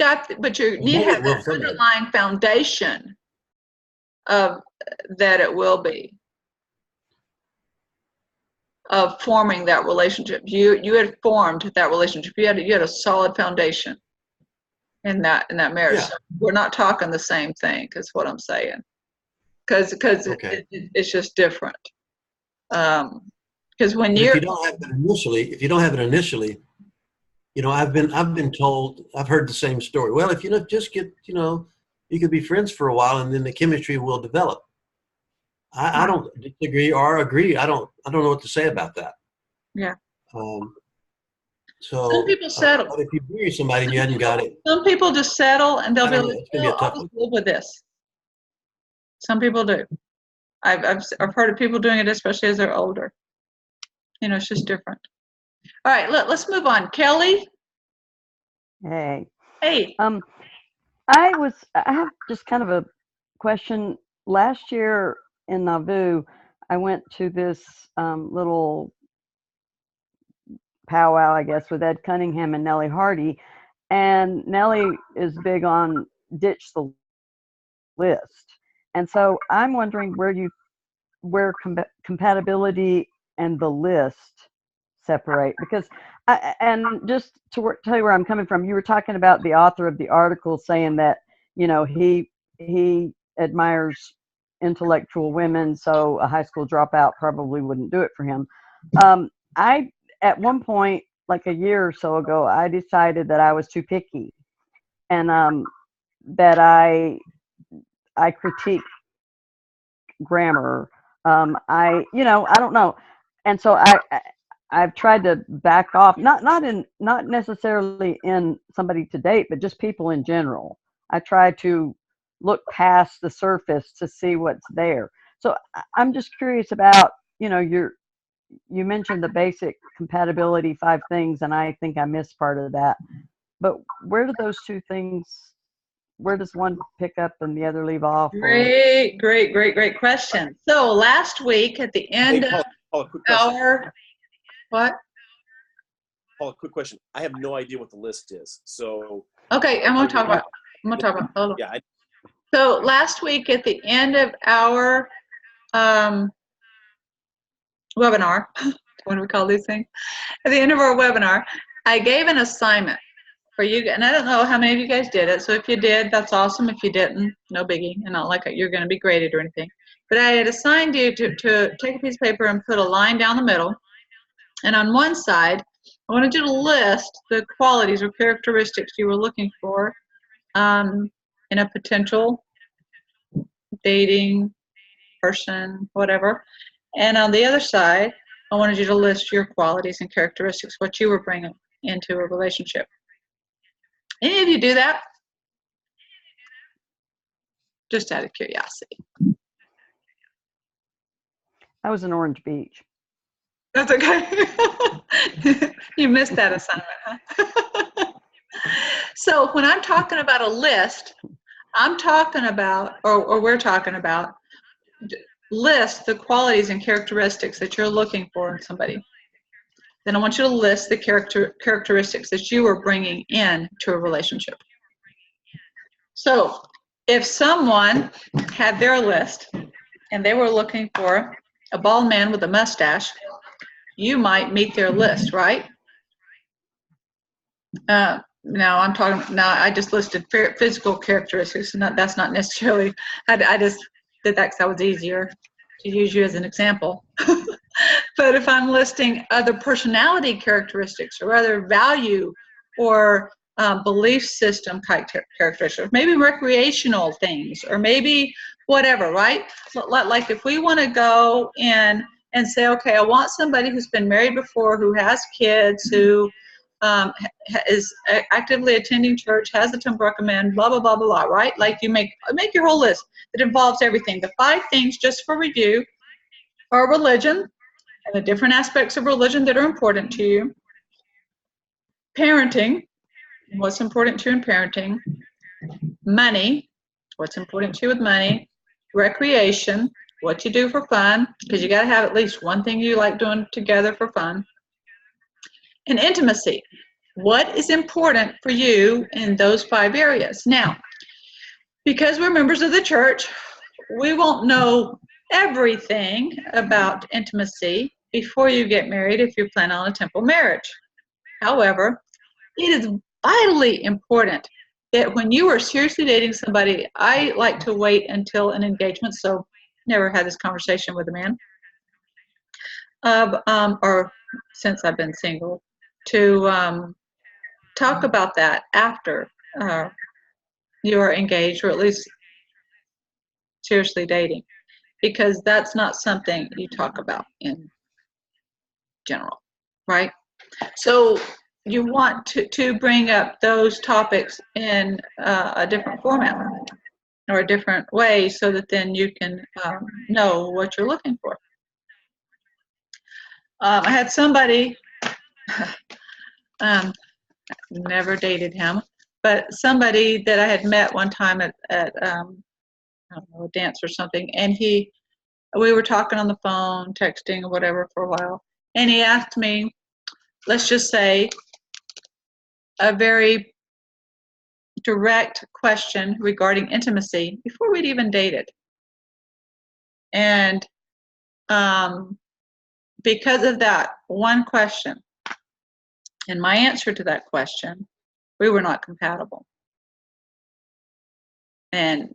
A: to have that underlying foundation of that it will be, of forming that relationship. You had formed that relationship. You had a solid foundation in that marriage.
G: Yeah.
A: So we're not talking the same thing, is what I'm saying. Because it's just different. Because when
G: if you don't have it initially, I've been told, I've heard the same story. Well, if you just get, you could be friends for a while and then the chemistry will develop. I don't disagree or agree. I don't know what to say about that.
A: Yeah.
G: So
A: some people settle.
G: But if you marry somebody and you hadn't got it,
A: some people just settle and they'll be like,
G: it's gonna be a tough
A: I'll
G: one.
A: just live with this. Some people do. I've heard of people doing it, especially as they're older. It's just different. All right, let's move on. Kelly.
K: Hey.
A: Hey.
K: I have just kind of a question. Last year in Nauvoo, I went to this little powwow, I guess, with Ed Cunningham and Nellie Hardy. And Nellie is big on ditch the list. And so I'm wondering where compatibility and the list separate, because and just to tell you where I'm coming from, you were talking about the author of the article saying that he admires intellectual women, so a high school dropout probably wouldn't do it for him. I at one point, like a year or so ago, I decided that I was too picky, and that I critique grammar. I don't know, and so I've tried to back off, not necessarily in somebody to date, but just people in general. I try to look past the surface to see what's there. So I'm just curious about, you mentioned the basic compatibility 5 things, and I think I missed part of that. But where do those 2 things, where does one pick up and the other leave off?
A: Great question. So last week at the end of our, what?
H: Paula, quick question. I have no idea what the list is. So.
A: Okay, I'm gonna talk about. Hold on.
H: Yeah.
A: So last week at the end of our webinar, what do we call these things? At the end of our webinar, I gave an assignment for you, and I don't know how many of you guys did it, so if you did, that's awesome. If you didn't, no biggie, and not like you're going to be graded or anything. But I had assigned you to take a piece of paper and put a line down the middle, and on one side, I wanted you to list the qualities or characteristics you were looking for in a potential dating person, whatever. And on the other side, I wanted you to list your qualities and characteristics, what you were bringing into a relationship. Any of you do that? Just out of curiosity.
K: I was in Orange Beach.
A: That's okay. You missed that assignment, huh? So when I'm talking about a list, I'm talking about, or we're talking about, list the qualities and characteristics that you're looking for in somebody. Then I want you to list the characteristics that you are bringing in to a relationship. So if someone had their list and they were looking for a bald man with a mustache, you might meet their list, right? Now I just listed physical characteristics, and that's not necessarily, I just did that because that was easier to use you as an example. But if I'm listing other personality characteristics or other value or belief system type characteristics, maybe recreational things, or maybe whatever, right? Like if we want to go in and say, okay, I want somebody who's been married before, who has kids, who is actively attending church, has the 10 recommend, blah, blah, blah, blah, blah, right? Like you make your whole list that involves everything. The 5 things, just for review, are religion and the different aspects of religion that are important to you. Parenting, what's important to you in parenting. Money, what's important to you with money. Recreation, what you do for fun, because you got to have at least one thing you like doing together for fun. And intimacy, what is important for you in those 5 areas. Now, because we're members of the church, we won't know everything about intimacy before you get married if you plan on a temple marriage. However, it is vitally important that when you are seriously dating somebody, I like to wait until an engagement, so never had this conversation with a man, or since I've been single, to talk about that after you are engaged, or at least seriously dating, because that's not something you talk about in general, right? So you want to bring up those topics in a different format or a different way, so that then you can know what you're looking for. I had somebody, never dated him, but somebody that I had met one time at I don't know, a dance or something, and we were talking on the phone, texting or whatever for a while, and he asked me, let's just say, a very direct question regarding intimacy before we'd even dated. And because of that one question and my answer to that question, we were not compatible. And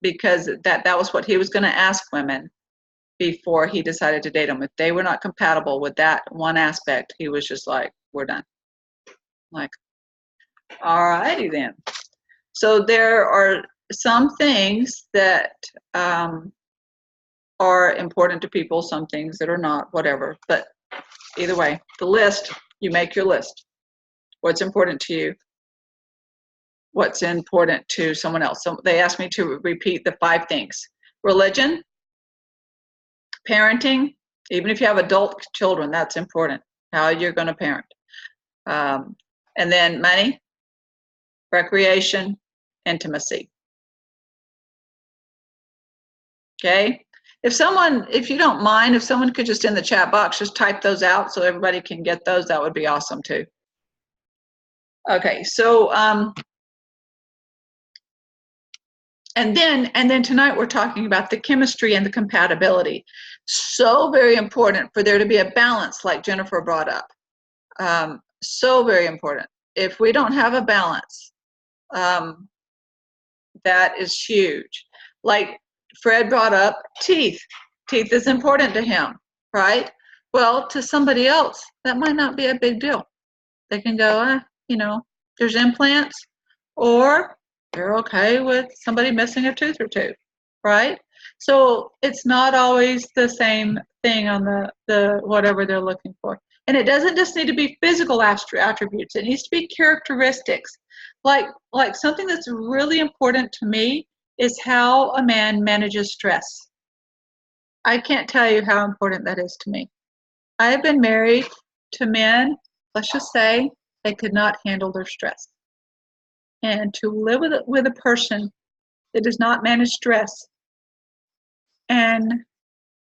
A: because that was what he was going to ask women before he decided to date them. If they were not compatible with that one aspect, he was just like, we're done. Like, all righty then. So there are some things that are important to people, some things that are not, whatever. But either way, the list, you make your list. What's important to you? What's important to someone else? So they asked me to repeat the 5 things. Religion, parenting, even if you have adult children, that's important, how you're going to parent. And then money, recreation, intimacy. Okay? If you don't mind, if someone could just in the chat box just type those out so everybody can get those, that would be awesome too. Okay, so And then tonight we're talking about the chemistry and the compatibility. So very important for there to be a balance, like Jennifer brought up. So very important. If we don't have a balance, that is huge. Like Fred brought up teeth. Teeth is important to him, right? Well, to somebody else, that might not be a big deal. They can go, there's implants, or they're okay with somebody missing a tooth or two, right? So it's not always the same thing on the whatever they're looking for. And it doesn't just need to be physical attributes. It needs to be characteristics. Like something that's really important to me is how a man manages stress. I can't tell you how important that is to me. I have been married to men, let's just say, they could not handle their stress. And to live with a person that does not manage stress and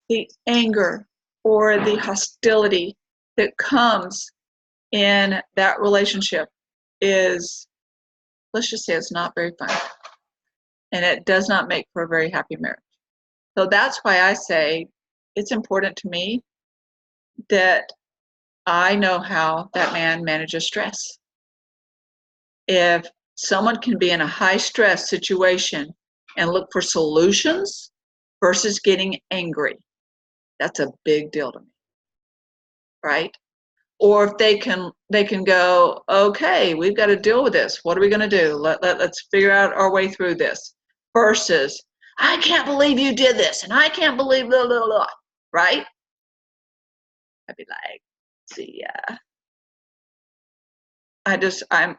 A: the anger or the hostility that comes in that relationship is, let's just say, it's not very fun. And it does not make for a very happy marriage. So that's why I say it's important to me that I know how that man manages stress. If someone can be in a high stress situation and look for solutions versus getting angry, that's a big deal to me, right? Or if they can go, okay, we've got to deal with this. What are we going to do? Let's figure out our way through this. Versus, I can't believe you did this, and I can't believe blah, blah, blah, right? I'd be like, see, I'm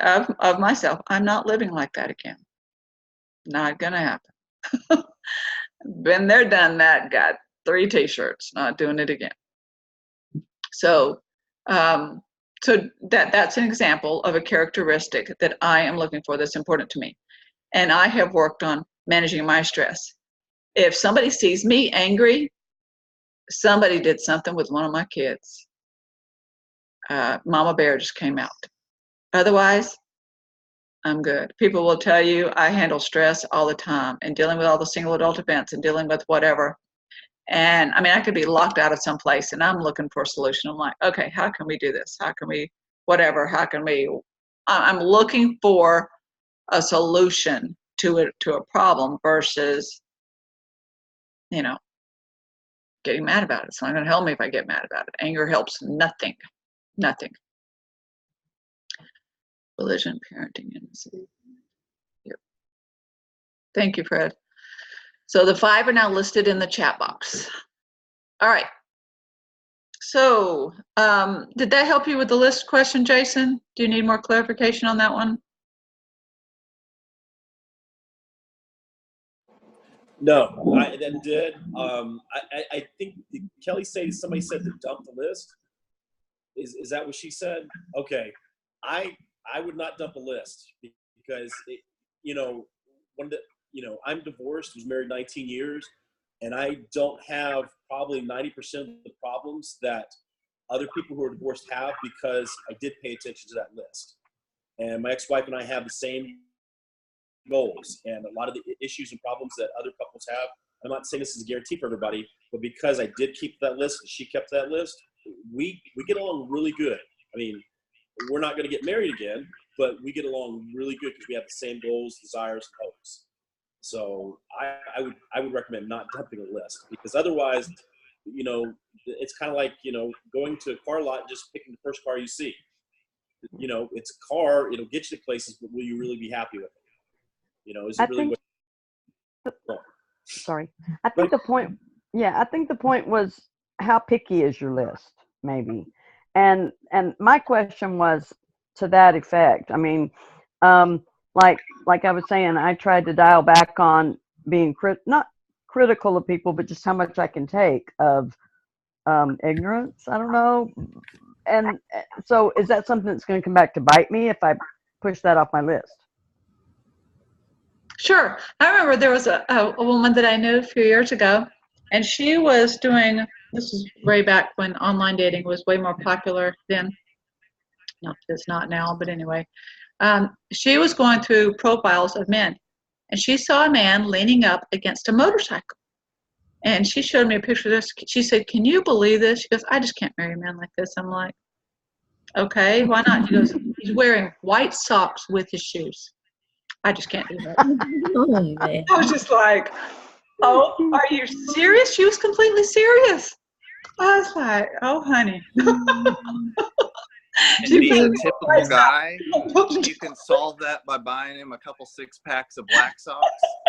A: of myself, I'm not living like that again. Not gonna happen. Been there, done that, got 3 t-shirts, not doing it again. So that's an example of a characteristic that I am looking for that's important to me. And I have worked on managing my stress. If somebody sees me angry, somebody did something with one of my kids. Mama Bear just came out. Otherwise, I'm good. People will tell you I handle stress all the time and dealing with all the single adult events and dealing with whatever. And I mean, I could be locked out of some place and I'm looking for a solution. I'm like, okay, how can we do this? How can we, whatever, how can we, I'm looking for a solution to a problem versus, getting mad about it. It's not going to help me if I get mad about it. Anger helps nothing. Religion, parenting, and yep. Thank you, Fred. So the 5 are now listed in the chat box. All right. So did that help you with the list question, Jason? Do you need more clarification on that one?
H: No, that did. I think Kelly said somebody said to dump the list. Is that what she said? Okay, I would not dump a list because I'm divorced. Was married 19 years, and I don't have probably 90% of the problems that other people who are divorced have because I did pay attention to that list. And my ex-wife and I have the same goals, and a lot of the issues and problems that other couples have. I'm not saying this is a guarantee for everybody, but because I did keep that list and she kept that list, we get along really good. I mean, we're not going to get married again, but we get along really good because we have the same goals, desires, and hopes. So I would recommend not dumping a list because otherwise, it's kind of like, going to a car lot and just picking the first car you see. It's a car, it'll get you to places, but will you really be happy with it? Is it really
K: Sorry. I think the point was how picky is your list, maybe. And my question was to that effect. I mean, like I was saying, I tried to dial back on being not critical of people, but just how much I can take of ignorance. I don't know. And so is that something that's going to come back to bite me if I push that off my list?
A: Sure. I remember there was a woman that I knew a few years ago, and she was doing, this is way back when online dating was way more popular then. No, it's not now, but anyway. She was going through profiles of men, and she saw a man leaning up against a motorcycle. And she showed me a picture of this. She said, "Can you believe this?" She goes, "I just can't marry a man like this." I'm like, "Okay, why not?" She goes, "He's wearing white socks with his shoes. I just can't do that."
I: Oh, man.
A: I was just like, "Oh, are you serious?" She was completely serious. I was like, "Oh, honey."
D: And
A: She
D: being a
A: was
D: typical
A: white
D: guy,
A: socks.
D: you can solve that by buying him a couple 6-packs of black socks.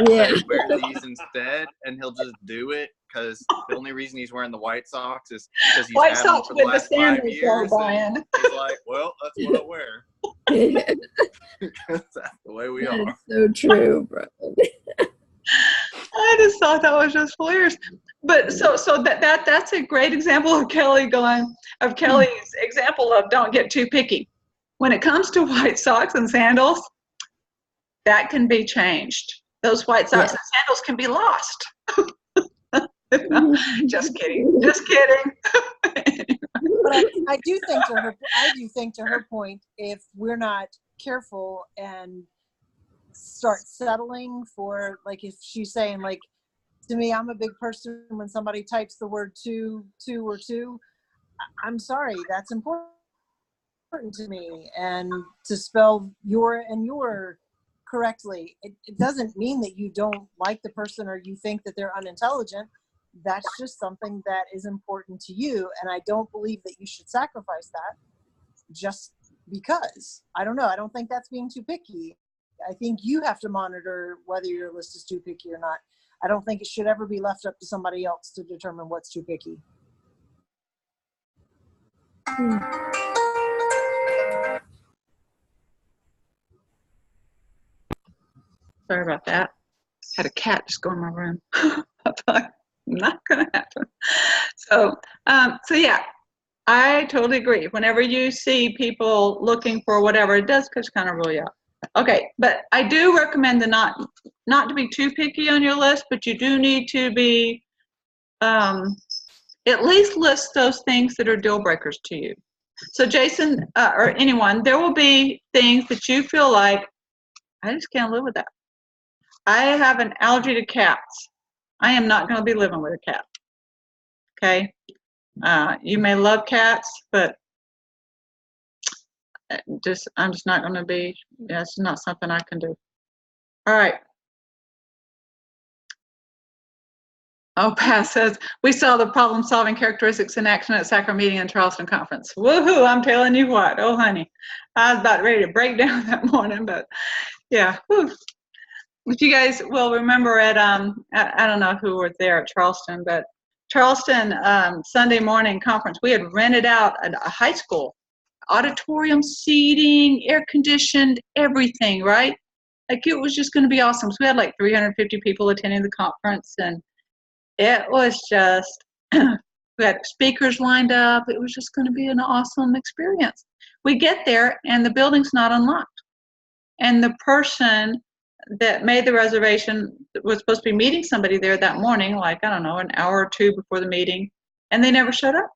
I: Yeah.
D: Say, wear these instead, and he'll just do it, because the only reason he's wearing the white socks is because he's
A: White
D: had them
A: socks
D: for the
A: with the
D: last 5
A: sandals, though,
D: years.
A: Brian.
D: And he's like, well, that's what I wear. That's the way we
I: That is
D: are.
I: so true, bro.
A: I just thought that was just hilarious. But so that's a great example of Kelly's example of don't get too picky. When it comes to white socks and sandals, that can be changed. Those white socks and sandals can be lost. Just kidding. Just kidding.
J: But I do think to her point, if we're not careful and start settling for, like, if she's saying, like, to me, I'm a big person when somebody types the word two or two. I'm sorry, that's important to me. And to spell your and your correctly, it doesn't mean that you don't like the person or you think that they're unintelligent. That's just something that is important to you. And I don't believe that you should sacrifice that just because. I don't know. I don't think that's being too picky. I think you have to monitor whether your list is too picky or not. I don't think it should ever be left up to somebody else to determine what's too picky.
A: Sorry about that. Had a cat just go in my room. I thought, not gonna happen. So yeah, I totally agree. Whenever you see people looking for whatever, it does kind of rule you out. Okay, but I do recommend not to be too picky on your list, but you do need to be at least list those things that are deal breakers to you. So Jason, or anyone, there will be things that you feel like, I just can't live with that. I have an allergy to cats. I am not going to be living with a cat. Okay? You may love cats, but I'm just not going to be, that's not something I can do. All right. Oh, Pat says, we saw the problem-solving characteristics in action at Sacramento meeting and Charleston conference. Woohoo, I'm telling you what. Oh, honey. I was about ready to break down that morning, but yeah. Whew. If you guys will remember at, I don't know who was there at Charleston, but Charleston Sunday morning conference, we had rented out a high school, auditorium seating, air conditioned, everything, right? Like it was just going to be awesome. So we had like 350 people attending the conference, and it was just, we had speakers lined up. It was just going to be an awesome experience. We get there and the building's not unlocked. And the person that made the reservation was supposed to be meeting somebody there that morning, like, I don't know, an hour or two before the meeting, and they never showed up.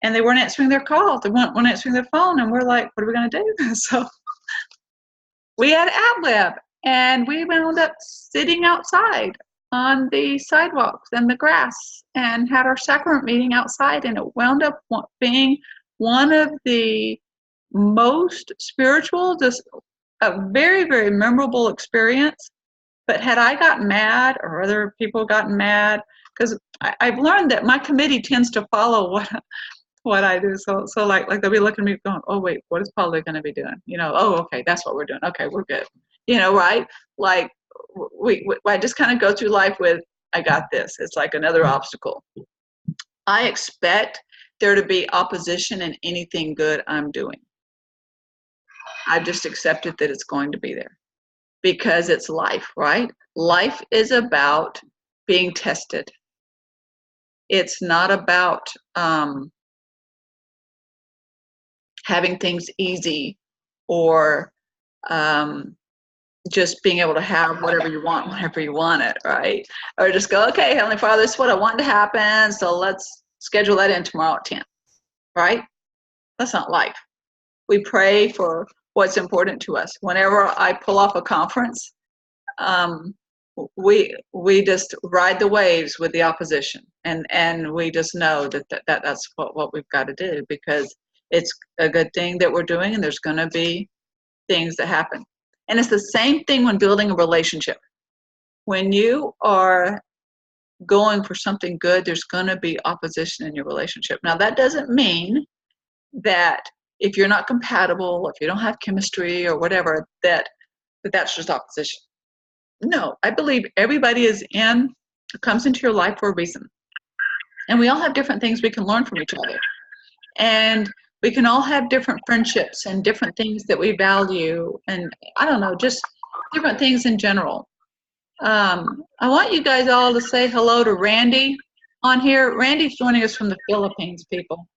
A: And they weren't answering their call. They weren't answering their phone. And we're like, what are we going to do? So we had ad-lib, and we wound up sitting outside on the sidewalks and the grass and had our sacrament meeting outside, and it wound up being one of the most spiritual, just a very, very memorable experience. But had I gotten mad or other people gotten mad, because I've learned that my committee tends to follow what I do. So like they'll be looking at me going, oh wait, what is Paula going to be doing? You know, oh okay, that's what we're doing. Okay, we're good. You know, right? Like I just kind of go through life with, I got this. It's like another obstacle. I expect there to be opposition in anything good I'm doing. I've just accepted that it's going to be there because it's life, right? Life is about being tested. It's not about having things easy or just being able to have whatever you want whenever you want it, right? Or just go, okay, Heavenly Father, this is what I want to happen, so let's schedule that in tomorrow at 10, right? That's not life. We pray for what's important to us. Whenever I pull off a conference, we just ride the waves with the opposition, and we just know that's what we've got to do, because it's a good thing that we're doing, and there's going to be things that happen. And it's the same thing when building a relationship. When you are going for something good, there's going to be opposition in your relationship. Now, that doesn't mean that if you're not compatible, if you don't have chemistry or whatever, that's just opposition. No, I believe everybody comes into your life for a reason. And we all have different things we can learn from each other. And we can all have different friendships and different things that we value. And I don't know, just different things in general. I want you guys all to say hello to Randy on here. Randy's joining us from the Philippines, people.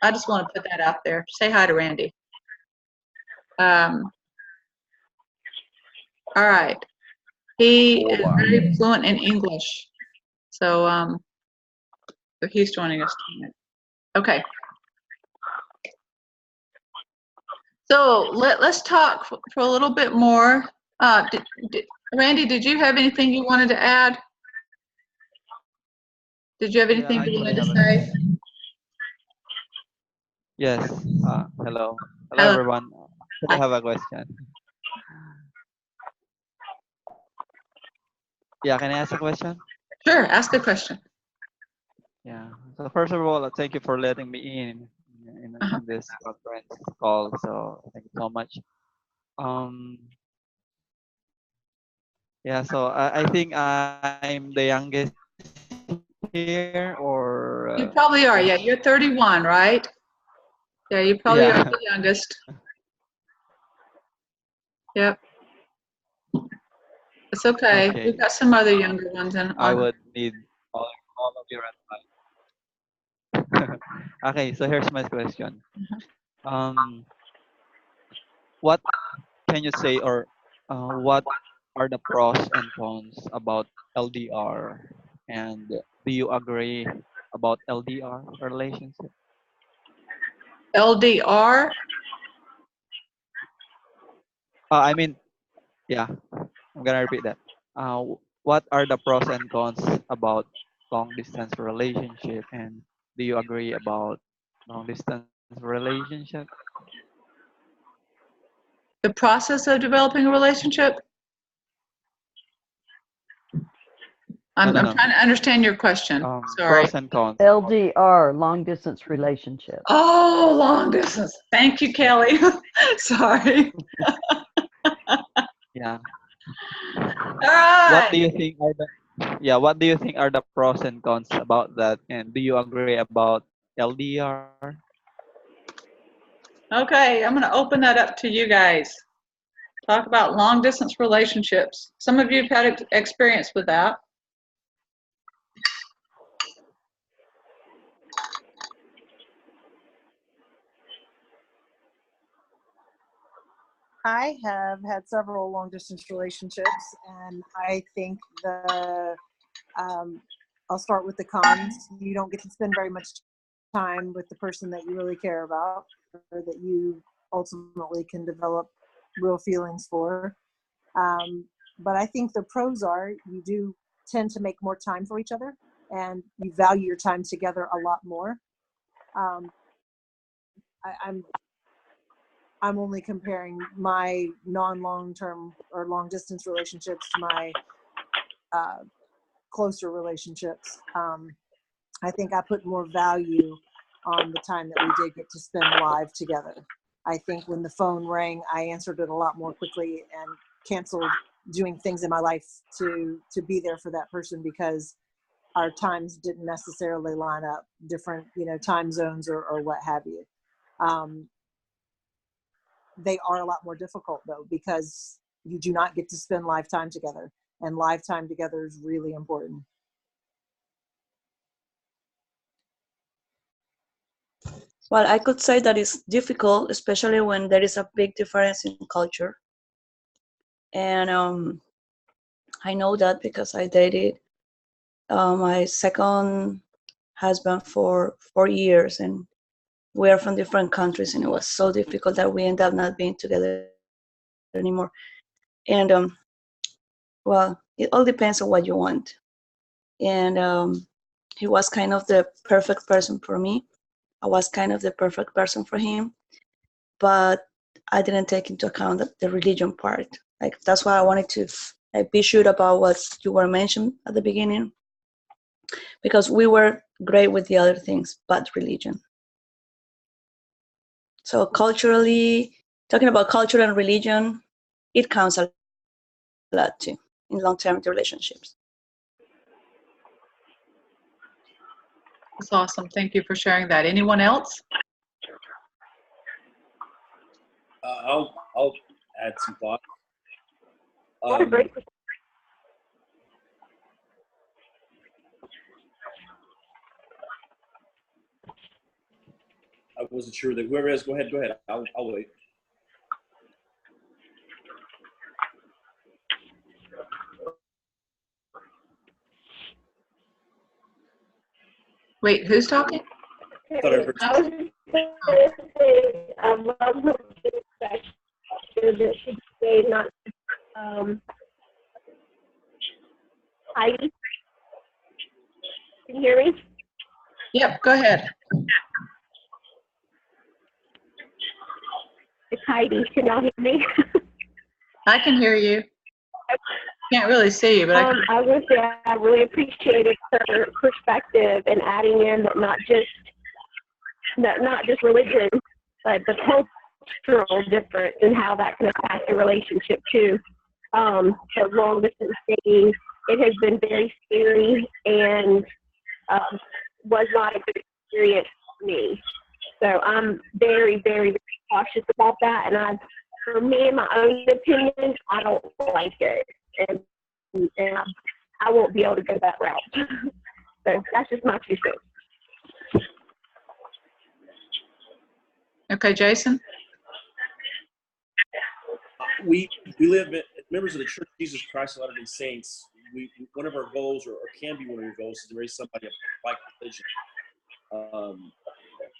A: I just want to put that out there. Say hi to Randy. All right. He is very fluent in English. So he's joining us tonight. Okay. So let's talk for a little bit more. Randy, did you have anything you wanted to add? Did you have anything you wanted to say?
L: Yes. Hello. Hello,
A: Hello.
L: everyone. I have a question. Yeah, can I ask a question?
A: Sure, ask a question.
L: Yeah. So first of all, thank you for letting me in this conference call. So thank you so much. Yeah. So I think I'm the youngest here, or
A: You probably are. Yeah, you're 31, right? Yeah, you probably are the youngest. Yep. It's okay.
L: Okay.
A: We've got some other younger ones in.
L: I would need all of your advice. Okay. So here's my question. What can you say, or what are the pros and cons about LDR? And do you agree about LDR relationship?
A: LDR?
L: I mean, yeah, I'm gonna repeat that. What are the pros and cons about long distance relationship? And do you agree about long distance relationship?
A: The process of developing a relationship? I'm
L: No.
A: trying to understand your question. Sorry.
L: Pros and cons.
K: LDR, long distance relationship.
A: Oh, long distance. Thank you, Kelly. Sorry.
L: Yeah.
A: All right.
L: What do you think are the pros and cons about that? And do you agree about LDR?
A: Okay, I'm going to open that up to you guys. Talk about long distance relationships. Some of you have had experience with that.
J: I have had several long distance relationships, and I think I'll start with the cons. You don't get to spend very much time with the person that you really care about, or that you ultimately can develop real feelings for. But I think the pros are you do tend to make more time for each other, and you value your time together a lot more. I'm only comparing my non-long-term or long-distance relationships to my closer relationships. I think I put more value on the time that we did get to spend live together. I think when the phone rang, I answered it a lot more quickly and canceled doing things in my life to be there for that person, because our times didn't necessarily line up, different, time zones or what have you. They are a lot more difficult though, because you do not get to spend lifetime together, and lifetime together is really important.
M: Well, I could say that it's difficult, especially when there is a big difference in culture. And I know that because I dated my second husband for 4 years, and we are from different countries, and it was so difficult that we ended up not being together anymore. And well, it all depends on what you want. And he was kind of the perfect person for me. I was kind of the perfect person for him, but I didn't take into account the religion part. Like, that's why I wanted to be sure about what you were mentioned at the beginning, because we were great with the other things, but religion. So culturally, talking about culture and religion, it counts a lot too in long-term relationships.
A: That's awesome. Thank you for sharing that. Anyone else?
H: I'll add some thoughts.
E: What a great
H: I wasn't sure that whoever is, go ahead. I'll wait.
A: Wait, who's talking?
H: I thought I heard
E: I was just going to say, I love her perspective that she gave, not Heidi. Can you hear me?
A: Yep, go ahead.
E: It's Heidi. Can y'all hear me?
A: I can hear you. Can't really see you, but I can.
E: I was going to say I really appreciated her perspective and adding in that not just religion, but the cultural difference and how that can impact a relationship too. So long distance dating, it has been very scary and was not a good experience for me. So I'm very, very, very cautious about that. And for me, in my own opinion, I don't like it. And I won't be able to go that route. So that's just my 2 cents.
A: Okay, Jason?
H: We live members of the Church of Jesus Christ of Latter-day Saints. One of our goals, or can be one of your goals, is to raise somebody of like religion.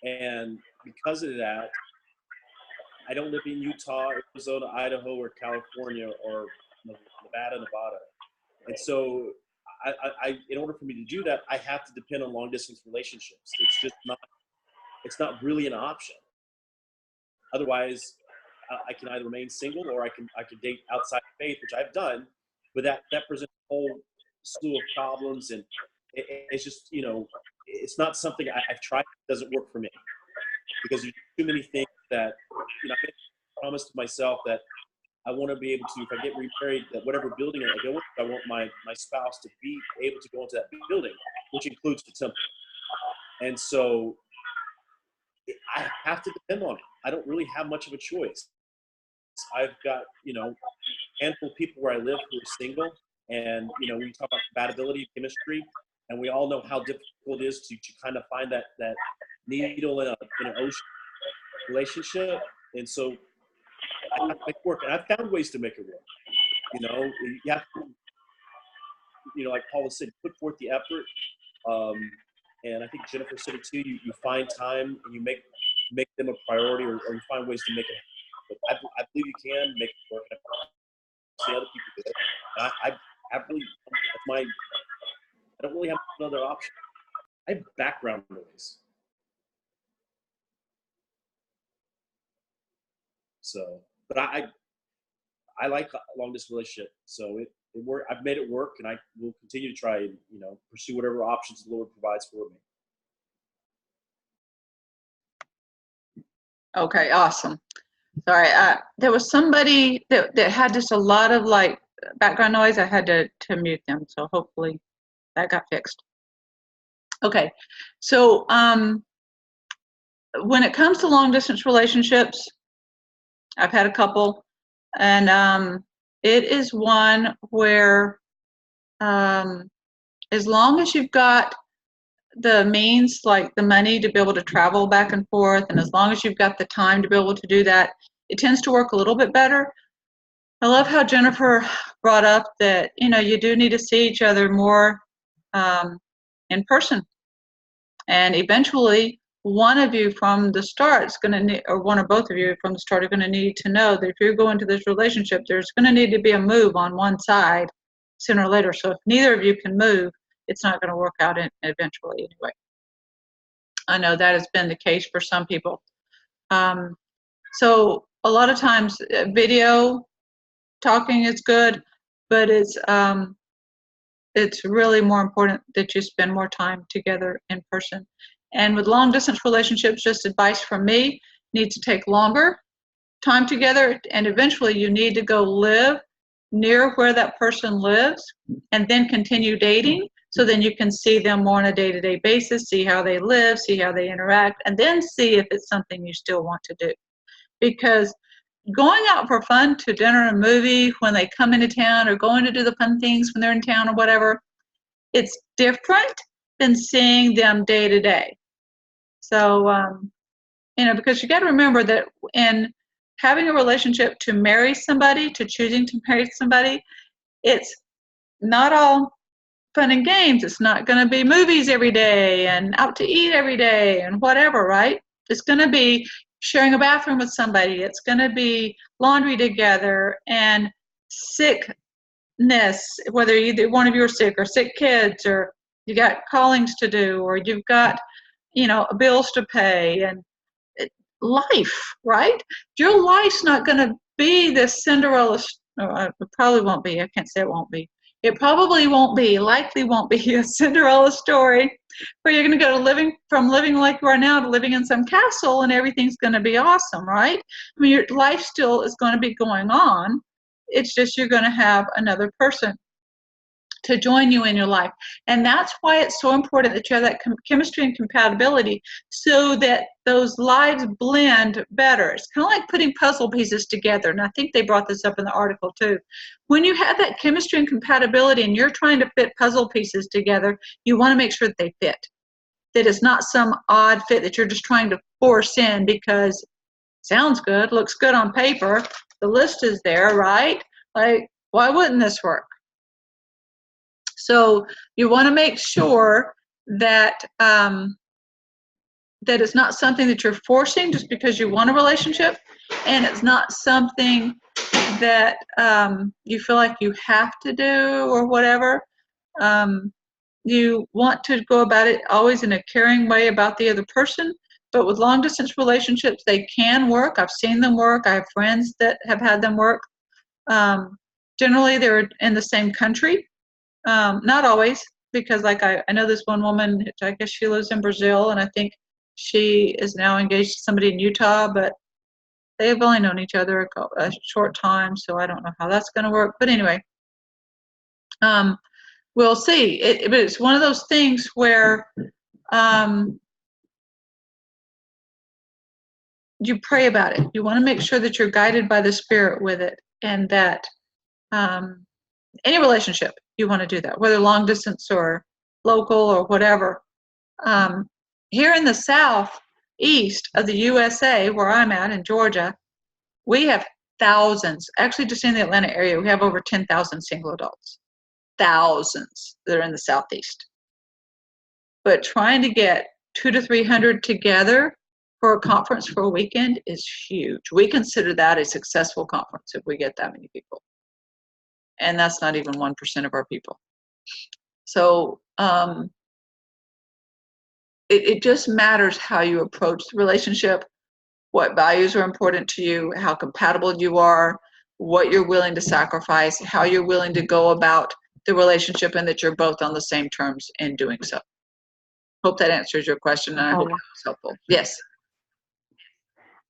H: And because of that, I don't live in Utah, Arizona, Idaho, or California, or Nevada. And so I in order for me to do that, I have to depend on long distance relationships. It's not really an option. Otherwise, I can either remain single or I can date outside faith, which I've done, but that presents a whole slew of problems, and it's just, it's not something I've tried. It doesn't work for me because there's too many things that, I made a promise to myself that I want to be able to, if I get remarried, that whatever building I go into, I want my spouse to be able to go into that building, which includes the temple. And so I have to depend on it. I don't really have much of a choice. I've got, a handful of people where I live who are single, and, we talk about compatibility and chemistry, and we all know how difficult it is to kind of find that needle in an ocean relationship. And so I have to make it work, and I've found ways to make it work. You have to, like Paula said, put forth the effort. And I think Jennifer said it too. You find time and you make them a priority, or you find ways to make it happen. But I believe you can make it work. I see other people do it. And I don't really have another option. I have background noise. So, but I like a long distance relationship. So it worked. I've made it work, and I will continue to try and pursue whatever options the Lord provides for me.
A: Okay, awesome. Sorry, there was somebody that had just a lot of background noise. I had to mute them, so hopefully that got fixed. Okay, so when it comes to long distance relationships, I've had a couple, and it is one where as long as you've got the means, like the money to be able to travel back and forth, and as long as you've got the time to be able to do that, it tends to work a little bit better. I love how Jennifer brought up that, you do need to see each other more in person. And eventually, one of you from the start is going to need, or one or both of you from the start are going to need to know that if you're going to this relationship, there's going to need to be a move on one side sooner or later. So if neither of you can move, it's not going to work out eventually anyway. I know that has been the case for some people. So a lot of times video talking is good, but it's really more important that you spend more time together in person. And with long distance relationships, just advice from me, need to take longer time together, and eventually you need to go live near where that person lives and then continue dating, so then you can see them more on a day-to-day basis, see how they live, see how they interact, and then see if it's something you still want to do. Because going out for fun to dinner and movie when they come into town, or going to do the fun things when they're in town or whatever, it's different than seeing them day to day. So, because you got to remember that in having a relationship, to marry somebody, to choosing to marry somebody, it's not all fun and games. It's not going to be movies every day and out to eat every day and whatever, right? It's going to be sharing a bathroom with somebody. It's going to be laundry together and sickness, whether either one of you are sick or sick kids, or you got callings to do, or you've got, bills to pay, and life, right? Your life's not going to be this Cinderella. It probably won't be. I can't say it won't be. It probably won't be. Likely won't be a Cinderella story where you're going to go to living like you are now to living in some castle and everything's going to be awesome, right? I mean, your life still is going to be going on. It's just you're going to have another person to join you in your life. And that's why it's so important that you have that chemistry and compatibility, so that those lives blend better. It's kind of like putting puzzle pieces together. And I think they brought this up in the article too. When you have that chemistry and compatibility and you're trying to fit puzzle pieces together, you want to make sure that they fit. That it's not some odd fit that you're just trying to force in because it sounds good, looks good on paper, the list is there, right? Like, why wouldn't this work? So you want to make sure that that it's not something that you're forcing just because you want a relationship, and it's not something that you feel like you have to do or whatever. You want to go about it always in a caring way about the other person. But with long distance relationships, they can work. I've seen them work. I have friends that have had them work. Generally, they're in the same country. Not always, because like I know this one woman, I guess she lives in Brazil, and I think she is now engaged to somebody in Utah, but they've only known each other a short time, so I don't know how that's going to work. But anyway, we'll see. But it's one of those things where you pray about it. You want to make sure that you're guided by the Spirit with it, and that any relationship, you want to do that, whether long distance or local or whatever. Here in the southeast of the USA, where I'm at in Georgia, we have thousands. Actually, just in the Atlanta area, we have over 10,000 single adults. Thousands that are in the southeast. But trying to get 200 to 300 together for a conference for a weekend is huge. We consider that a successful conference if we get that many people. And that's not even 1% of our people. So it just matters how you approach the relationship, what values are important to you, how compatible you are, what you're willing to sacrifice, how you're willing to go about the relationship, and that you're both on the same terms in doing so. Hope that answers your question, and I hope that was helpful. Yes.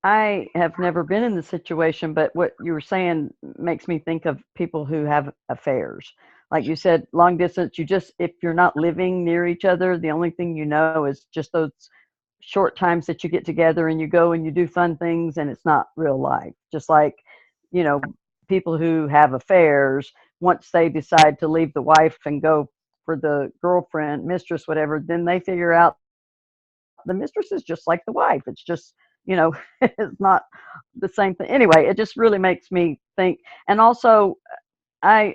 K: I have never been in the situation, but what you were saying makes me think of people who have affairs. Like you said, long distance, if you're not living near each other, the only thing you know is just those short times that you get together and you go and you do fun things, and it's not real life. Just like, people who have affairs, once they decide to leave the wife and go for the girlfriend, mistress, whatever, then they figure out the mistress is just like the wife. It's just, it's not the same thing. Anyway, it just really makes me think. And also, I've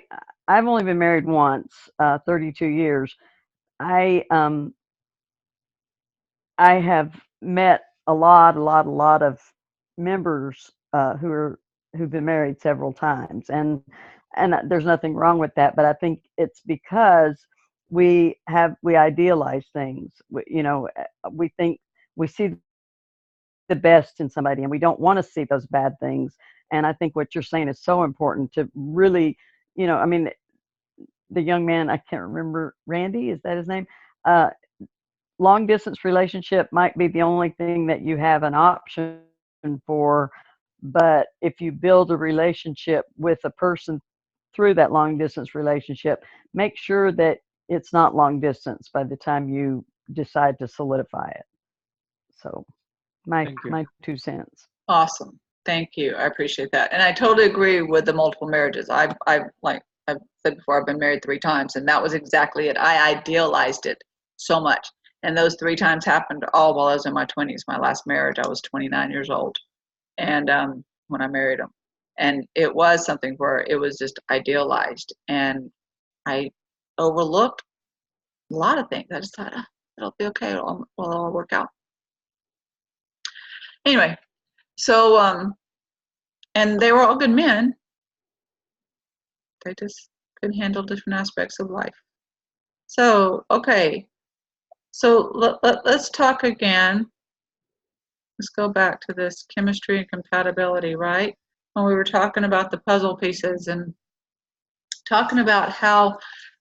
K: only been married once, 32 years. I have met a lot of members who've been married several times, and and there's nothing wrong with that, but I think it's because we idealize things. We think we see the best in somebody, and we don't want to see those bad things. And I think what you're saying is so important to really, I mean, the young man, I can't remember, Randy, is that his name? Long distance relationship might be the only thing that you have an option for, but if you build a relationship with a person through that long distance relationship, make sure that it's not long distance by the time you decide to solidify it. So my 2 cents.
A: Awesome. Thank you. I appreciate that. And I totally agree with the multiple marriages. Like I've said before, I've been married 3 times, and that was exactly it. I idealized it so much. And those 3 times happened all while I was in my 20s. My last marriage, I was 29 years old. And when I married him. And it was something where it was just idealized. And I overlooked a lot of things. I just thought, it'll be okay. It'll all work out. Anyway, so, and they were all good men. They just could handle different aspects of life. So, okay. So let's talk again. Let's go back to this chemistry and compatibility, right? When we were talking about the puzzle pieces and talking about how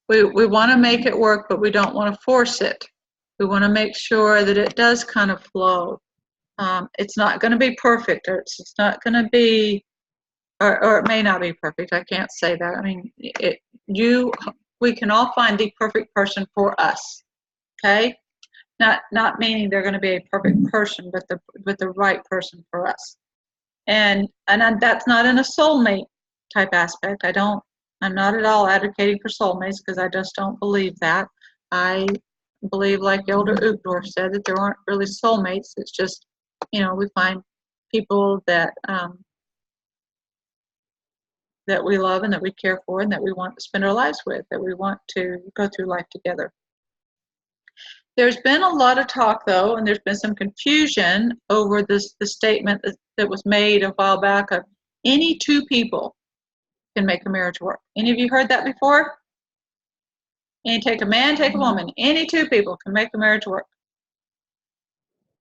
A: we want to make it work, but we don't want to force it. We want to make sure that it does kind of flow. It's not going to be perfect, or it's not going to be, or it may not be perfect. I can't say that. I mean, we can all find the perfect person for us. Okay, not meaning they're going to be a perfect person, but the right person for us. And that's not in a soulmate type aspect. I'm not at all advocating for soulmates, because I just don't believe that. I believe, like Elder Uchtdorf said, that there aren't really soulmates. It's just, we find people that that we love and that we care for and that we want to spend our lives with, that we want to go through life together. There's been a lot of talk, though, and there's been some confusion over the statement that was made a while back of any 2 people can make a marriage work. Any of you heard that before? Take a man, take a woman. Any 2 people can make a marriage work.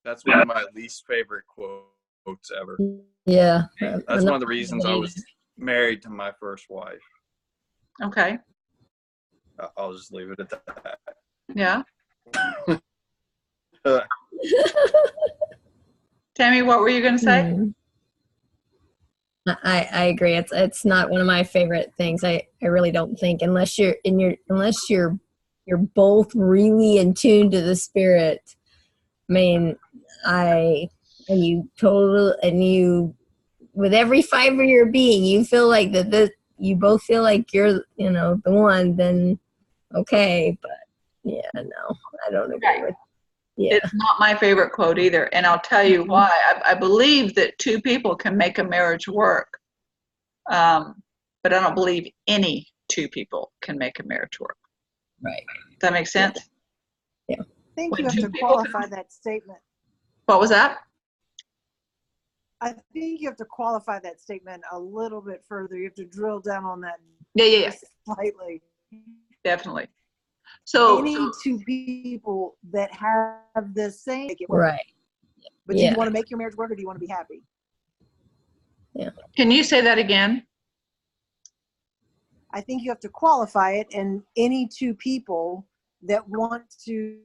D: That's one of my least favorite quotes ever.
I: Yeah.
D: That's one of the reasons I was married to my first wife.
A: Okay.
D: I'll just leave it at that.
A: Yeah. Tammy, what were you going to say?
I: I agree. It's not one of my favorite things. I really don't think, unless you're both really in tune to the spirit. I mean, you with every fiber of your being, you feel like you both feel like you're, the one, then okay. But yeah, no, I don't agree with. Yeah.
A: It's not my favorite quote either, and I'll tell you why. I believe that 2 people can make a marriage work, but I don't believe any 2 people can make a marriage work.
I: Right.
A: Does that make sense?
I: Yeah.
J: I think
A: When
J: you have
A: 2
J: to
A: people
J: qualify that statement.
A: What was that?
J: I think you have to qualify that statement a little bit further. You have to drill down on that.
A: Yeah.
J: Slightly.
A: Definitely. So
J: any 2 people that have the same, make it work.
I: Right.
J: But do you want to make your marriage work, or do you want to be happy?
I: Yeah.
A: Can you say that again?
J: I think you have to qualify it, and any 2 people that want to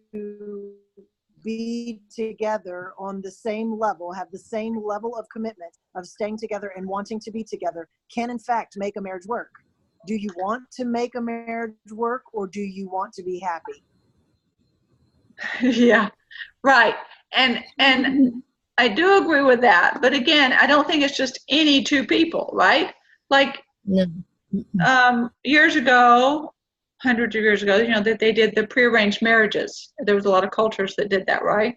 J: be together on the same level, have the same level of commitment of staying together and wanting to be together, can in fact make a marriage work. Do you want to make a marriage work, or do you want to be happy?
A: Yeah, right. And I do agree with that. But again, I don't think it's just any 2 people, right? Like years ago, hundreds of years ago, that they did the prearranged marriages. There was a lot of cultures that did that, right?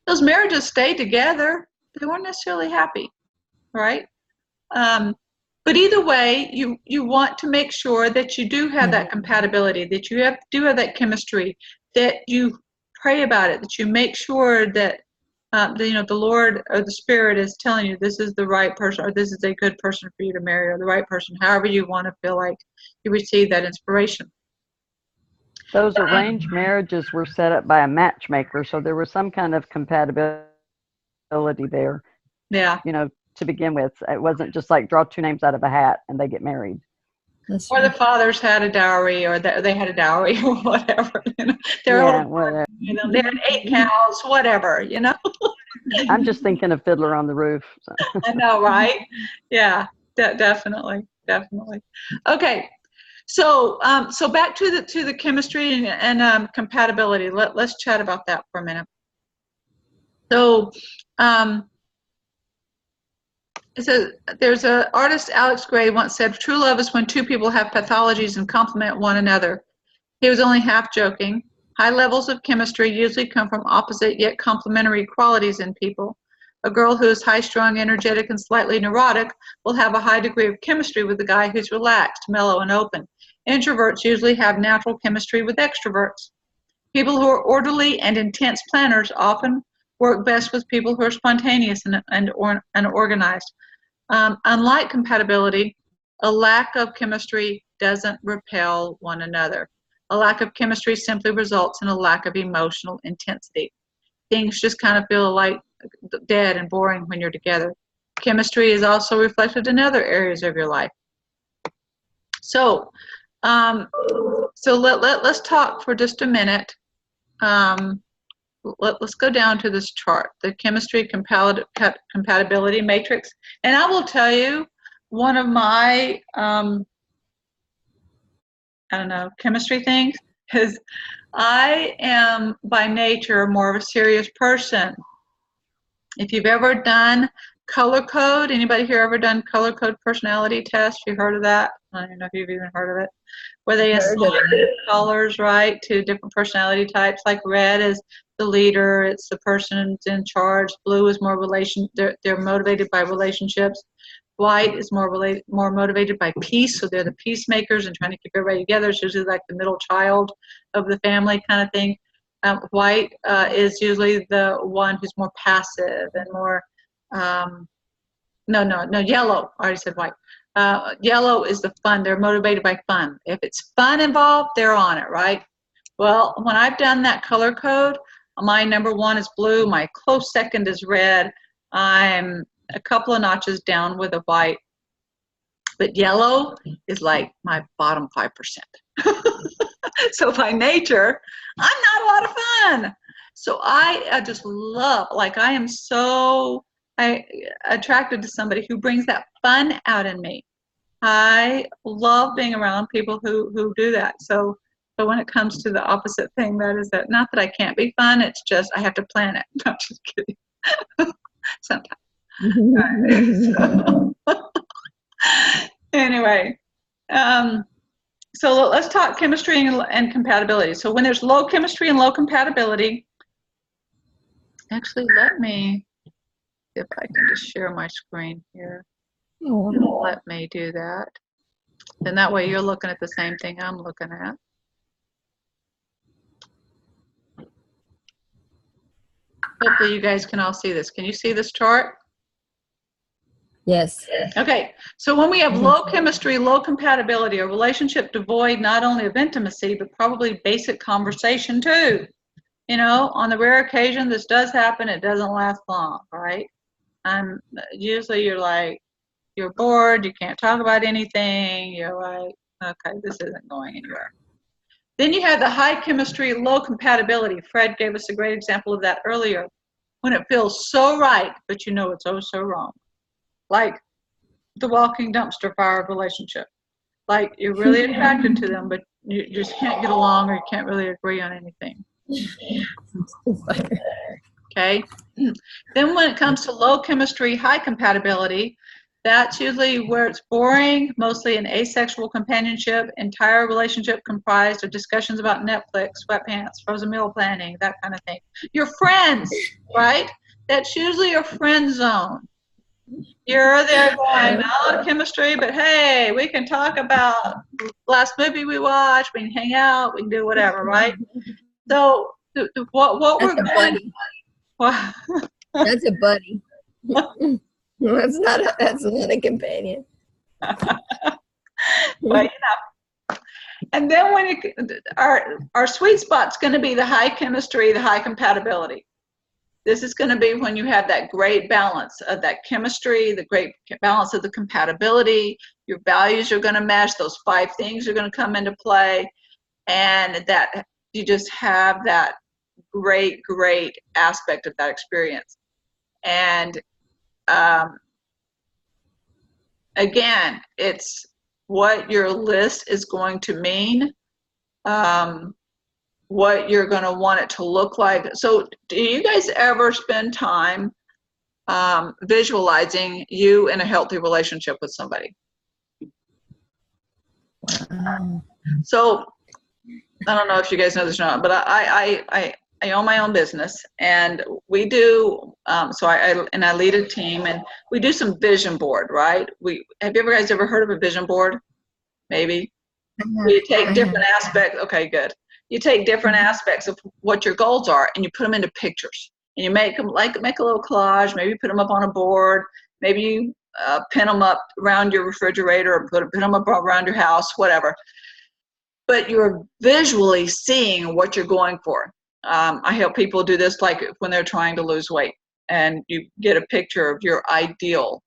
A: Those marriages stayed together. They weren't necessarily happy, right? But either way, you want to make sure that you do have that compatibility, that do have that chemistry, that you pray about it, that you make sure that the Lord or the Spirit is telling you this is the right person, or this is a good person for you to marry, or the right person, however you want to feel like you receive that inspiration.
K: Those arranged marriages were set up by a matchmaker, so there was some kind of compatibility there.
A: Yeah.
K: To begin with, it wasn't just like draw two names out of a hat and they get married.
A: Or the fathers had a dowry, or they had a dowry, or whatever.
K: Whatever.
A: They had 8 cows, whatever.
K: I'm just thinking of Fiddler on the Roof. So.
A: I know, right? Yeah, definitely. Okay, so back to the chemistry and compatibility. Let's chat about that for a minute. So, there's an artist, Alex Gray, once said, "True love is when two people have pathologies and complement one another." He was only half joking. High levels of chemistry usually come from opposite yet complementary qualities in people. A girl who is high-strung, energetic, and slightly neurotic will have a high degree of chemistry with a guy who's relaxed, mellow, and open. Introverts usually have natural chemistry with extroverts. People who are orderly and intense planners often work best with people who are spontaneous and organized. Unlike compatibility, a lack of chemistry doesn't repel one another. A lack of chemistry simply results in a lack of emotional intensity. Things just kind of feel like dead and boring when you're together. Chemistry is also reflected in other areas of your life. So, let's talk for just a minute. Let's go down to this chart, the chemistry compatibility matrix. And I will tell you, one of my, chemistry things is I am by nature more of a serious person. If you've ever done color code, anybody here ever done color code personality test? You heard of that? I don't know if you've even heard of it. Where they assign colors, right, to different personality types. Like red is the leader, it's the person who's in charge. Blue is more they're motivated by relationships. White is more motivated by peace, so they're the peacemakers and trying to keep everybody together. It's usually like the middle child of the family kind of thing. White is usually the one who's more passive and more, yellow. I already said white. Yellow is the fun. They're motivated by fun. If it's fun involved, they're on it, right? Well, when I've done that color code, my number 1 is blue. My close second is red. I'm a couple of notches down with a white. But yellow is like my bottom 5%. So by nature, I'm not a lot of fun. So I just love, I am so attracted to somebody who brings that fun out in me. I love being around people who do that. So when it comes to the opposite thing, that is that, not that I can't be fun, it's just I have to plan it. I'm just kidding. Sometimes. Anyway, so let's talk chemistry and compatibility. So when there's low chemistry and low compatibility, actually let me see if I can just share my screen here. Let me do that. And that way you're looking at the same thing I'm looking at. Hopefully you guys can all see this. Can you see this chart?
I: Yes.
A: Okay, so when we have low chemistry, low compatibility, a relationship devoid not only of intimacy, but probably basic conversation too. On the rare occasion this does happen, it doesn't last long, right? Usually you're bored, you can't talk about anything, you're like, okay, this isn't going anywhere. Then you have the high chemistry, low compatibility. Fred gave us a great example of that earlier. When it feels so right, but you know it's oh so wrong. Like the walking dumpster fire relationship. Like you're really attracted to them, but you just can't get along or you can't really agree on anything. Okay. Then when it comes to low chemistry, high compatibility, that's usually where it's boring, mostly an asexual companionship, entire relationship comprised of discussions about Netflix, sweatpants, frozen meal planning, that kind of thing. Your friends, right? That's usually your friend zone. You're there going, not a lot of chemistry, but hey, we can talk about last movie we watched, we can hang out, we can do whatever, right? So what we're going,
I: That's a buddy. That's not a companion.
A: But and then when our sweet spot's going to be the high chemistry, the high compatibility. This is going to be when you have that great balance of that chemistry, the great balance of the compatibility. Your values are going to mesh. Those 5 things are going to come into play, and that you just have that great aspect of that experience. And again, it's what your list is going to mean, what you're going to want it to look like. So do you guys ever spend time visualizing you in a healthy relationship with somebody? So I don't know if you guys know this or not, but I own my own business, and we do, so I lead a team, and we do some vision board, right? Have you guys ever heard of a vision board? Maybe. You take different aspects. Okay, good. You take different aspects of what your goals are, and you put them into pictures, and you make them make a little collage. Maybe put them up on a board. Maybe you pin them up around your refrigerator, or pin them up around your house, whatever. But you're visually seeing what you're going for. I help people do this, like when they're trying to lose weight, and you get a picture of your ideal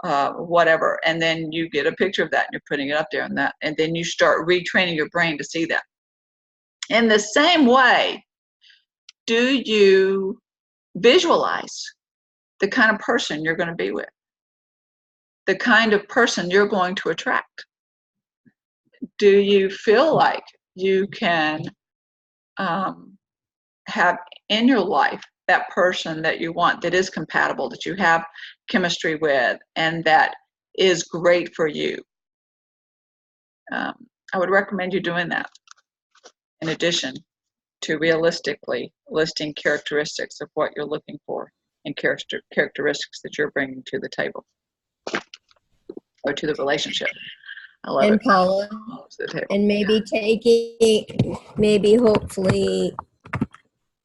A: whatever, and then you get a picture of that, and you're putting it up there, and then you start retraining your brain to see that. In the same way, do you visualize the kind of person you're going to be with, the kind of person you're going to attract? Do you feel like you can have in your life that person that you want, that is compatible, that you have chemistry with, and that is great for you? I would recommend you doing that, in addition to realistically listing characteristics of what you're looking for and characteristics that you're bringing to the table or to the relationship. I love it.
I: Paula, and maybe hopefully,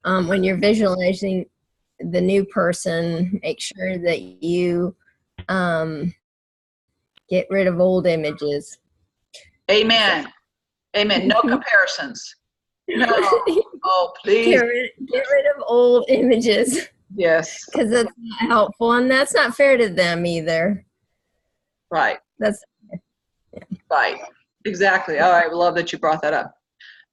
I: when you're visualizing the new person, make sure that you get rid of old images.
A: Amen. Amen. No comparisons. No. Oh, please.
I: Get rid of old images.
A: Yes.
I: Because that's not helpful, and that's not fair to them either.
A: Right.
I: That's
A: right. Exactly. Oh, I love that you brought that up.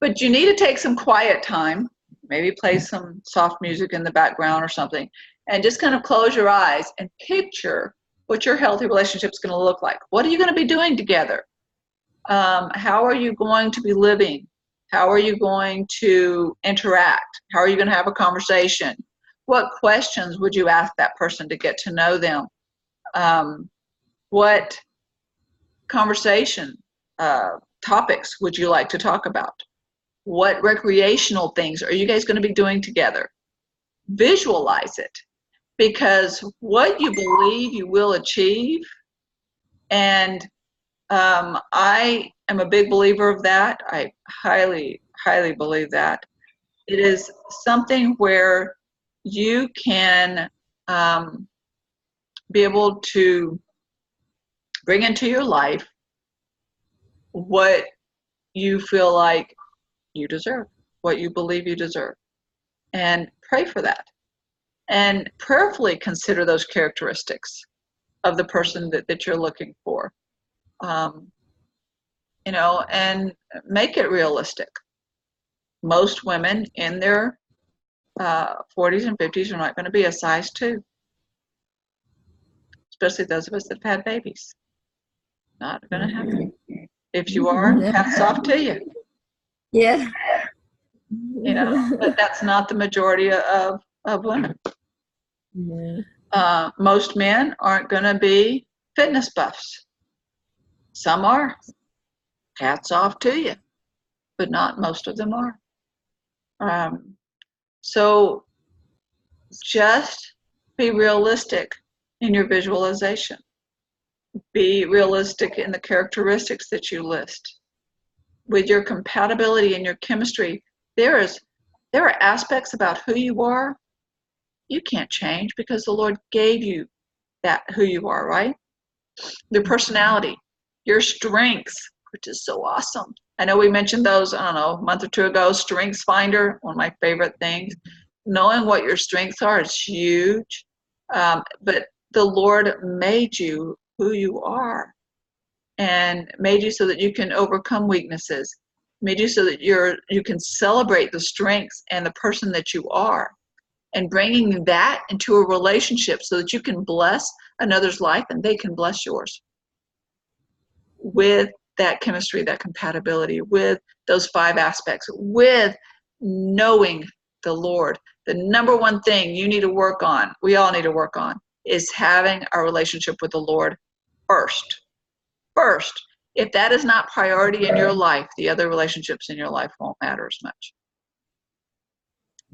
A: But you need to take some quiet time, maybe play some soft music in the background or something, and just kind of close your eyes and picture what your healthy relationship is going to look like. What are you going to be doing together? How are you going to be living? How are you going to interact? How are you going to have a conversation? What questions would you ask that person to get to know them? What conversation topics would you like to talk about? What recreational things are you guys going to be doing together? Visualize it, because what you believe you will achieve, and I am a big believer of that. I highly believe that. It is something where you can be able to bring into your life what you feel like you deserve, what you believe you deserve, and pray for that. And prayerfully consider those characteristics of the person that you're looking for. And make it realistic. Most women in their 40s and 50s are not going to be a size 2, especially those of us that have had babies. Not going to happen. If you are, hats off to you.
I: Yeah.
A: But that's not the majority of women.
I: Yeah.
A: Most men aren't going to be fitness buffs. Some are. Hats off to you. But not most of them are. So just be realistic in your visualization. Be realistic in the characteristics that you list. With your compatibility and your chemistry, there are aspects about who you are you can't change because the Lord gave you that, who you are, right? Your personality, your strengths, which is so awesome. I know we mentioned those, I don't know, a month or two ago. Strengths Finder, one of my favorite things. Knowing what your strengths are is huge. But the Lord made you who you are, and made you so that you can overcome weaknesses, made you so that you can celebrate the strengths and the person that you are, and bringing that into a relationship so that you can bless another's life and they can bless yours with that chemistry, that compatibility, with those 5 aspects, with knowing the Lord. The number one thing you need to work on, we all need to work on, is having a relationship with the Lord first. First. If that is not priority in your life, the other relationships in your life won't matter as much.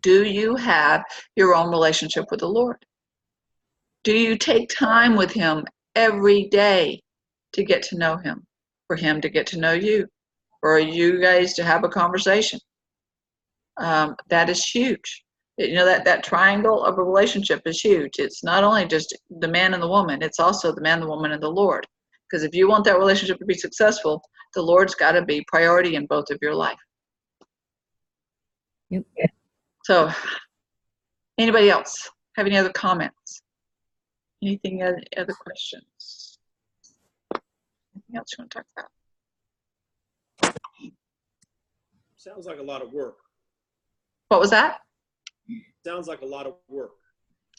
A: Do you have your own relationship with the Lord? Do you take time with him every day to get to know him, for him to get to know you, for you guys to have a conversation? That is huge. You know, that triangle of a relationship is huge. It's not only just the man and the woman, it's also the man, the woman, and the Lord. Because if you want that relationship to be successful, the Lord's got to be priority in both of your life.
I: Yep.
A: So, anybody else have any other comments? Anything other questions? Anything else you want to talk about?
H: Sounds like a lot of work.
A: What was that?
H: Sounds like a lot of work.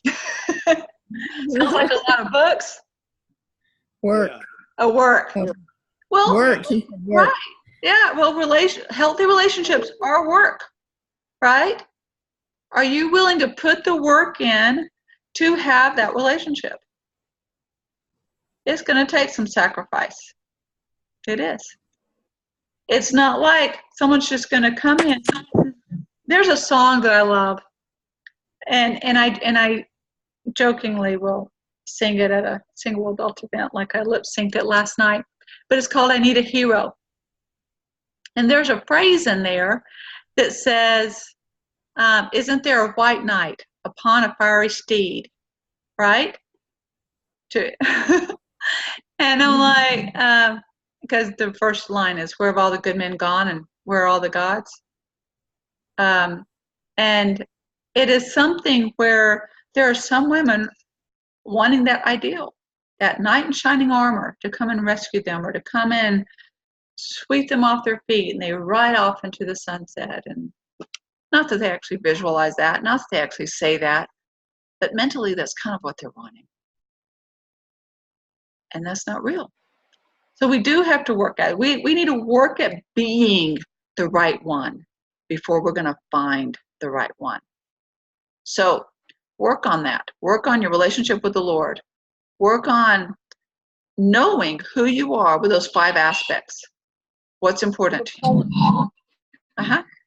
A: Sounds like a lot of books.
I: Work.
H: Yeah.
A: Oh, work. Well,
I: Work. He said work.
A: right. Yeah. Well, healthy relationships are work, right? Are you willing to put the work in to have that relationship? It's going to take some sacrifice. It is. It's not like someone's just going to come in. There's a song that I love, and I jokingly will sing it at a single adult event, like I lip synced it last night. But it's called "I Need a Hero," and there's a phrase in there that says, "Isn't there a white knight upon a fiery steed?" Right? And I'm like, because the first line is, "Where have all the good men gone, and where are all the gods?" And it is something where there are some women wanting that ideal, that knight in shining armor to come and rescue them, or to come in, sweep them off their feet, and they ride off into the sunset. And not that they actually visualize that, not that they actually say that, but mentally that's kind of what they're wanting. And that's not real. So we do have to work at it. We need to work at being the right one before we're going to find the right one. So work on that. Work on your relationship with the Lord. Work on knowing who you are with those 5 aspects. What's important to you.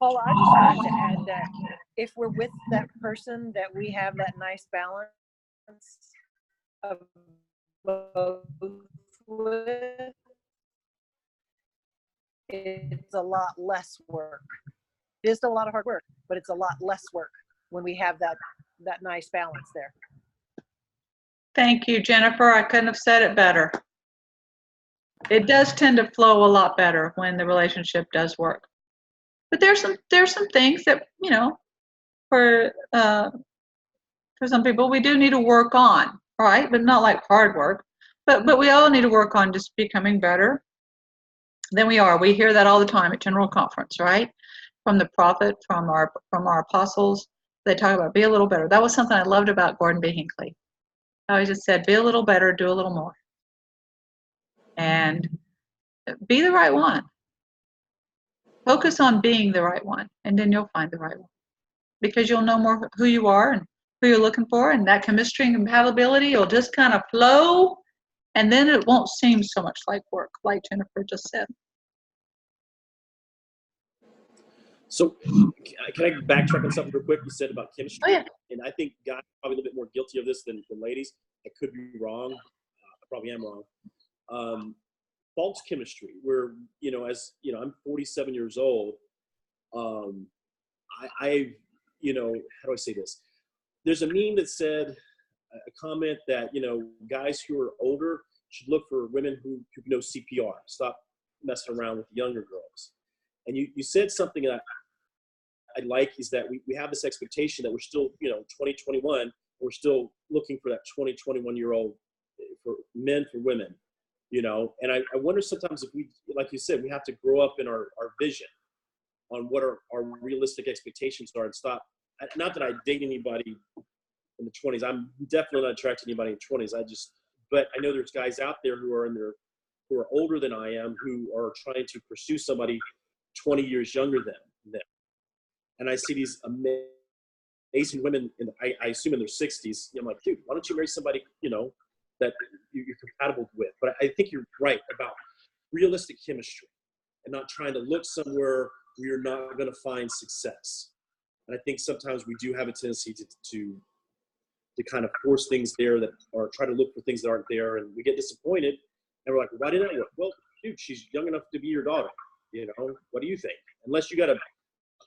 J: Paula, I just wanted to add that if we're with that person, that we have that nice balance of both with, it's a lot less work. It is still a lot of hard work, but it's a lot less work when we have that nice balance there.
A: Thank you, Jennifer. I couldn't have said it better. It does tend to flow a lot better when the relationship does work. But there's some things that, you know, for some people we do need to work on, right? But not like hard work. But we all need to work on just becoming better than we are. We hear that all the time at General Conference, right? From the prophet, from our apostles, they talk about be a little better. That was something I loved about Gordon B. Hinckley. I always just said, be a little better, do a little more. And be the right one. Focus on being the right one, and then you'll find the right one. Because you'll know more who you are and who you're looking for, and that chemistry and compatibility will just kind of flow, and then it won't seem so much like work, like Jennifer just said.
H: So can I backtrack on something real quick you said about chemistry?
A: Oh, yeah.
H: And I think guys are probably a little bit more guilty of this than ladies. I could be wrong. I probably am wrong. False chemistry, where, you know, as you know, I'm 47 years old. I you know, how do I say this? there's a meme that said a comment that, guys who are older should look for women who know CPR. Stop messing around with younger girls. And you said something that I like, is that we have this expectation that we're still, 2021, we're still looking for that 20, 21-year-old for men, for women, and I wonder sometimes if we, like you said, we have to grow up in our vision on what our realistic expectations are and stop. Not that I date anybody in the 20s. I'm definitely not attracted to anybody in the 20s. But I know there's guys out there who are older than I am, who are trying to pursue somebody 20 years younger than them. And I see these amazing women, I assume in their 60s. I'm like, dude, why don't you marry somebody, that you're compatible with? But I think you're right about realistic chemistry and not trying to look somewhere where you're not going to find success. And I think sometimes we do have a tendency to kind of force things there or try to look for things that aren't there, and we get disappointed. And we're like, why didn't that work? Well, dude, she's young enough to be your daughter. What do you think? Unless you got a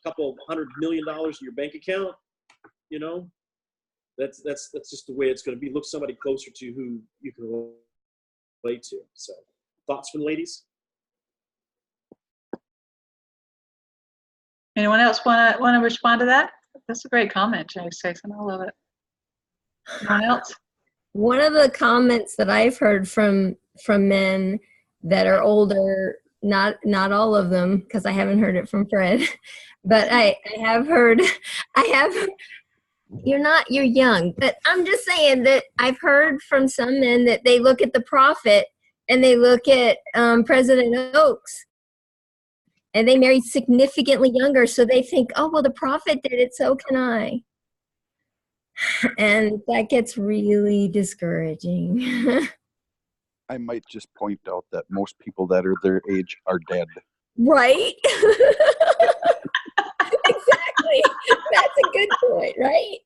H: couple $100 million in your bank account, that's just the way it's going to be. Look somebody closer to who you can relate to. So, thoughts from the ladies?
A: Anyone else want to respond to that? That's a great comment, Jason. I love it. Anyone else?
I: One of the comments that I've heard from men that are older, not all of them, because I haven't heard it from Fred, but I have heard, you're young, but I'm just saying that I've heard from some men that they look at the prophet and they look at President Oaks, and they married significantly younger, so they think, oh, well, the prophet did it, so can I. And that gets really discouraging.
N: I might just point out that most people that are their age are dead.
I: Right? Exactly. That's a good point, right?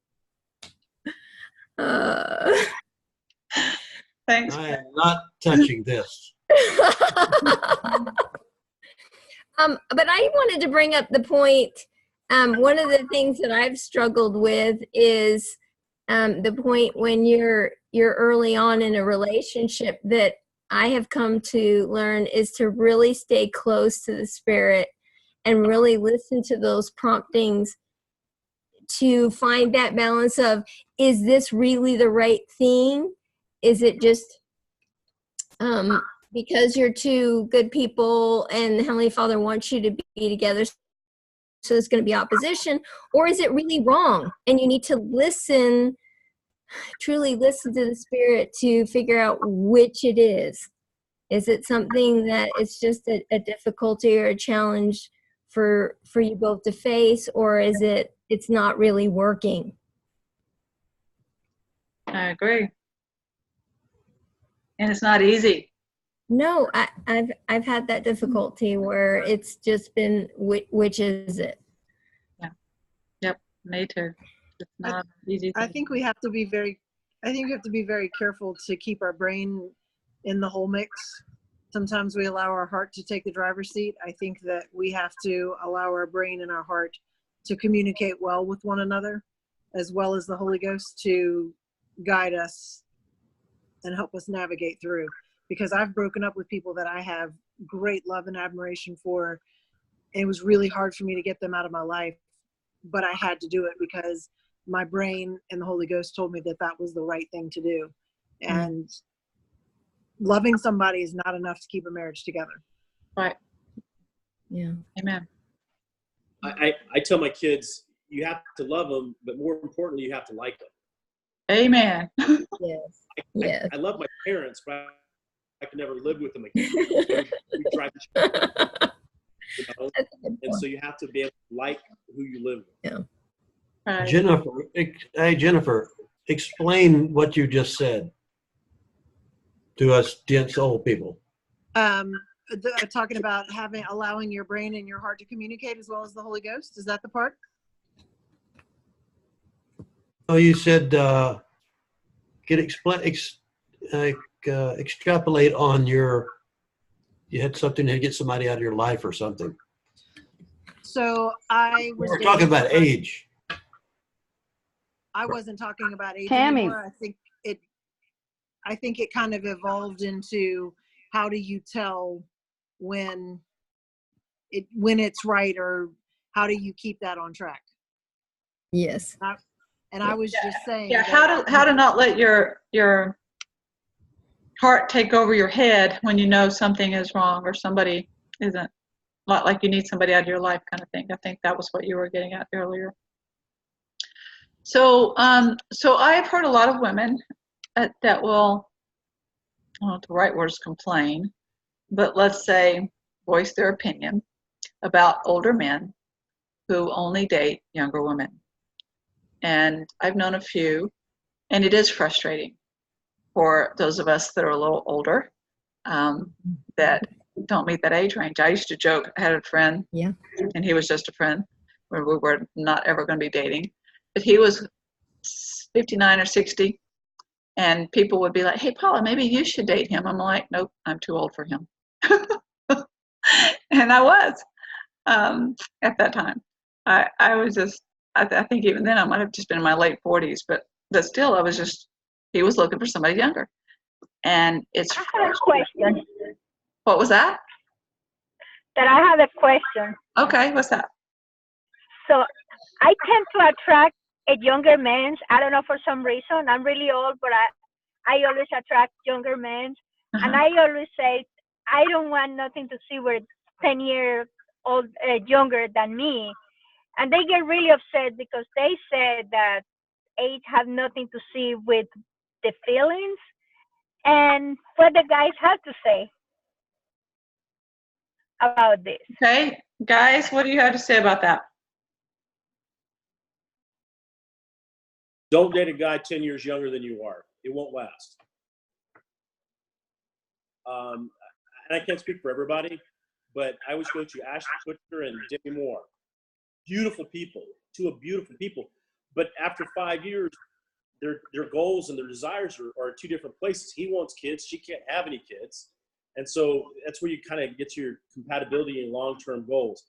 A: Thanks.
G: I am not touching this.
I: But I wanted to bring up the point. One of the things that I've struggled with is the point when you're early on in a relationship, that I have come to learn is to really stay close to the Spirit and really listen to those promptings to find that balance of, is this really the right thing? Is it just because you're two good people and the Heavenly Father wants you to be together, so there's going to be opposition? Or is it really wrong and you need to listen, truly listen to the Spirit to figure out which it is? Is it something that it's just a difficulty or a challenge for you both to face, or is it's not really working?
A: I agree. And it's not easy.
I: No, I've had that difficulty where it's just been, which is it?
A: Yeah. Yep. Me too. It's not easy.
J: I think we have to be very careful to keep our brain in the whole mix. Sometimes we allow our heart to take the driver's seat. I think that we have to allow our brain and our heart to communicate well with one another, as well as the Holy Ghost to guide us and help us navigate through. Because I've broken up with people that I have great love and admiration for. It was really hard for me to get them out of my life, but I had to do it because my brain and the Holy Ghost told me that that was the right thing to do. And loving somebody is not enough to keep a marriage together.
A: Right.
I: Yeah.
A: Amen.
H: I tell my kids, you have to love them, but more importantly, you have to like them.
A: Amen.
I: Yes.
H: I love my parents, but I can never live with them again. We drive each other, and so you have to be able to like who you live with.
I: Yeah.
G: Right. Jennifer, explain what you just said to us dense old people.
J: Talking about allowing your brain and your heart to communicate as well as the Holy Ghost. Is that the part?
G: Oh, you said extrapolate on you had something to get somebody out of your life or something.
J: So I was
G: We're talking about age.
J: I wasn't talking about age
K: Tammy.
J: anymore. I think it kind of evolved into how do you tell when it's right, or how do you keep that on track?
I: Yes.
J: And I was just saying.
A: Yeah,
J: that
A: how to not let your heart take over your head when you know something is wrong or somebody isn't, not like you need somebody out of your life kind of thing. I think that was what you were getting at earlier. So so I've heard a lot of women that will, I don't know if the right word is complain, but let's say voice their opinion about older men who only date younger women. And I've known a few, and it is frustrating for those of us that are a little older, that don't meet that age range. I used to joke, I had a friend,
I: Yeah.
A: and he was just a friend, where we were not ever going to be dating, but he was 59 or 60, and people would be like, hey, Paula, maybe you should date him. I'm like, nope, I'm too old for him. And I was at that time. I was just, I think even then I might have just been in my late 40s, but still, I was just, he was looking for somebody younger. And it's
O: I have a question.
A: What was that?
O: That I have a question.
A: Okay, what's that?
O: So I tend to attract a younger men. I don't know, for some reason. I'm really old, but I always attract younger men. And I always say, I don't want nothing to see with 10 years old, younger than me. And they get really upset because they said that age has nothing to see with the feelings. And what the guys have to say about this.
A: Okay, guys, what do you have to say about that?
H: Don't date a guy 10 years younger than you are. It won't last. And I can't speak for everybody, but I always go to Ashton Kutcher and Demi Moore. Beautiful people, two beautiful people. But after 5 years, their goals and their desires are two different places. He wants kids. She can't have any kids. And so that's where you kind of get to your compatibility and long-term goals.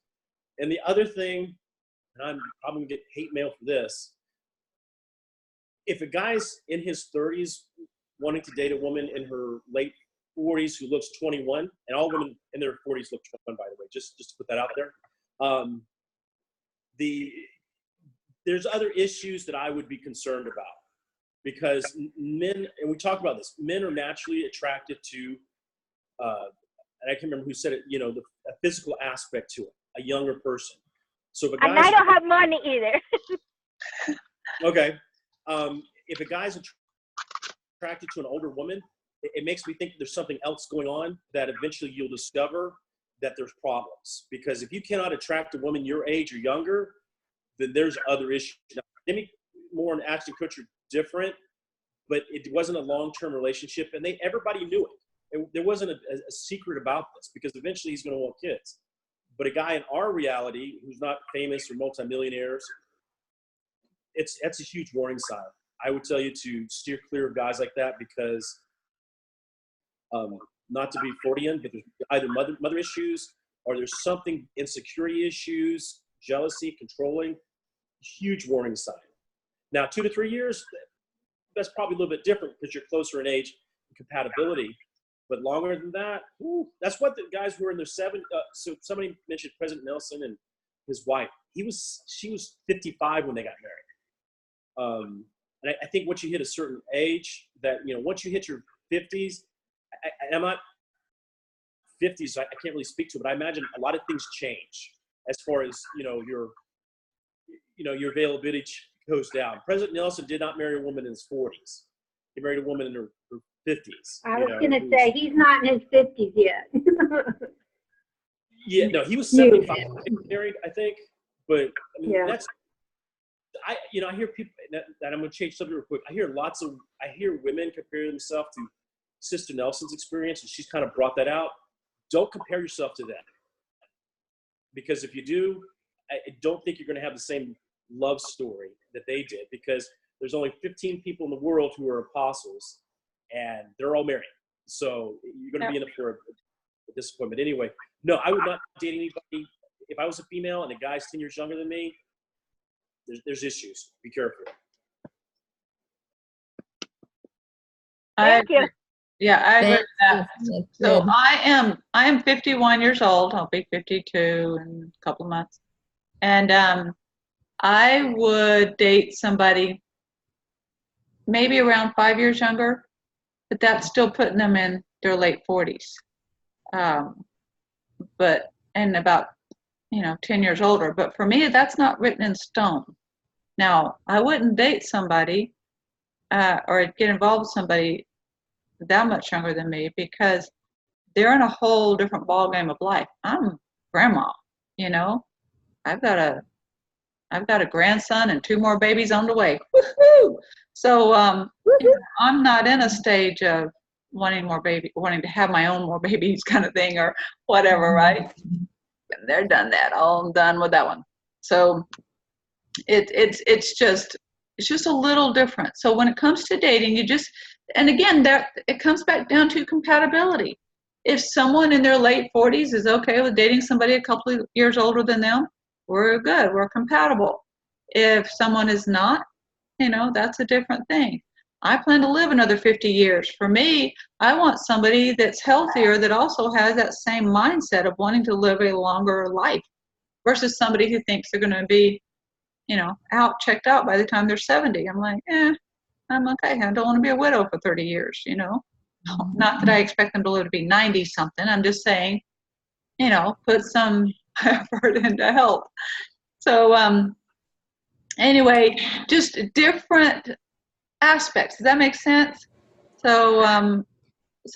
H: And the other thing, and I'm probably going to get hate mail for this, if a guy's in his 30s wanting to date a woman in her late 40s who looks 21, and all women in their 40s look 21, by the way, just to put that out there, there's other issues that I would be concerned about. Because men, and we talked about this, men are naturally attracted to, and I can't remember who said it, a physical aspect to it, a younger person. So if a guy's,
O: and I don't have money either.
H: Okay. If a guy's attracted to an older woman, it makes me think there's something else going on that eventually you'll discover that there's problems. Because if you cannot attract a woman your age or younger, then there's other issues. Now, Demi Moore and Ashton Kutcher different, but it wasn't a long-term relationship, and everybody knew it. There wasn't a secret about this, because eventually he's going to want kids. But a guy in our reality who's not famous or multimillionaires, that's a huge warning sign. I would tell you to steer clear of guys like that, because not to be Freudian, but there's either mother issues, or there's something, insecurity issues, jealousy, controlling. Huge warning sign. Now, 2 to 3 years, that's probably a little bit different because you're closer in age and compatibility. But longer than that, that's what the guys who were in their so somebody mentioned President Nelson and his wife. She was 55 when they got married. And I think once you hit a certain age, that once you hit your 50s, I'm not 50s, so I can't really speak to it, but I imagine a lot of things change as far as your availability goes down. President Nelson did not marry a woman in his 40s. He married a woman in her 50s.
C: I was going to say, he's not in his 50s yet.
H: Yeah, no, he was 75 when he was married, I think. But I mean,
C: Yeah.
H: I hear people, that I'm going to change subject real quick. I hear women compare themselves to Sister Nelson's experience, and she's kind of brought that out. Don't compare yourself to that. Because if you do, I don't think you're going to have the same love story that they did, because there's only 15 people in the world who are apostles, and they're all married. So you're going to be in it for a disappointment. Anyway, no, I would not date anybody. If I was a female and a guy's 10 years younger than me, there's issues. Be careful.
O: Thank you.
A: Yeah, I agree with that.
I: That's
A: So
I: good.
A: I am 51 years old. I'll be 52 in a couple of months. And I would date somebody maybe around 5 years younger, but that's still putting them in their late 40s. And about 10 years older. But for me, that's not written in stone. Now, I wouldn't date somebody or get involved with somebody that much younger than me because they're in a whole different ballgame of life. I'm grandma, I've got a grandson and 2 more babies on the way. Woohoo! So I'm not in a stage of wanting to have my own more babies kind of thing or whatever, right? They're done that. All done with that one. So it's just a little different. So when it comes to dating, and again, it comes back down to compatibility. If someone in their late 40s is okay with dating somebody a couple of years older than them, we're good. We're compatible. If someone is not, that's a different thing. I plan to live another 50 years. For me, I want somebody that's healthier that also has that same mindset of wanting to live a longer life versus somebody who thinks they're going to be, checked out by the time they're 70. I'm like, I'm okay. I don't want to be a widow for 30 years, Not that I expect them to live to be 90 something. I'm just saying, put some effort into health. So anyway, just different aspects. Does that make sense? So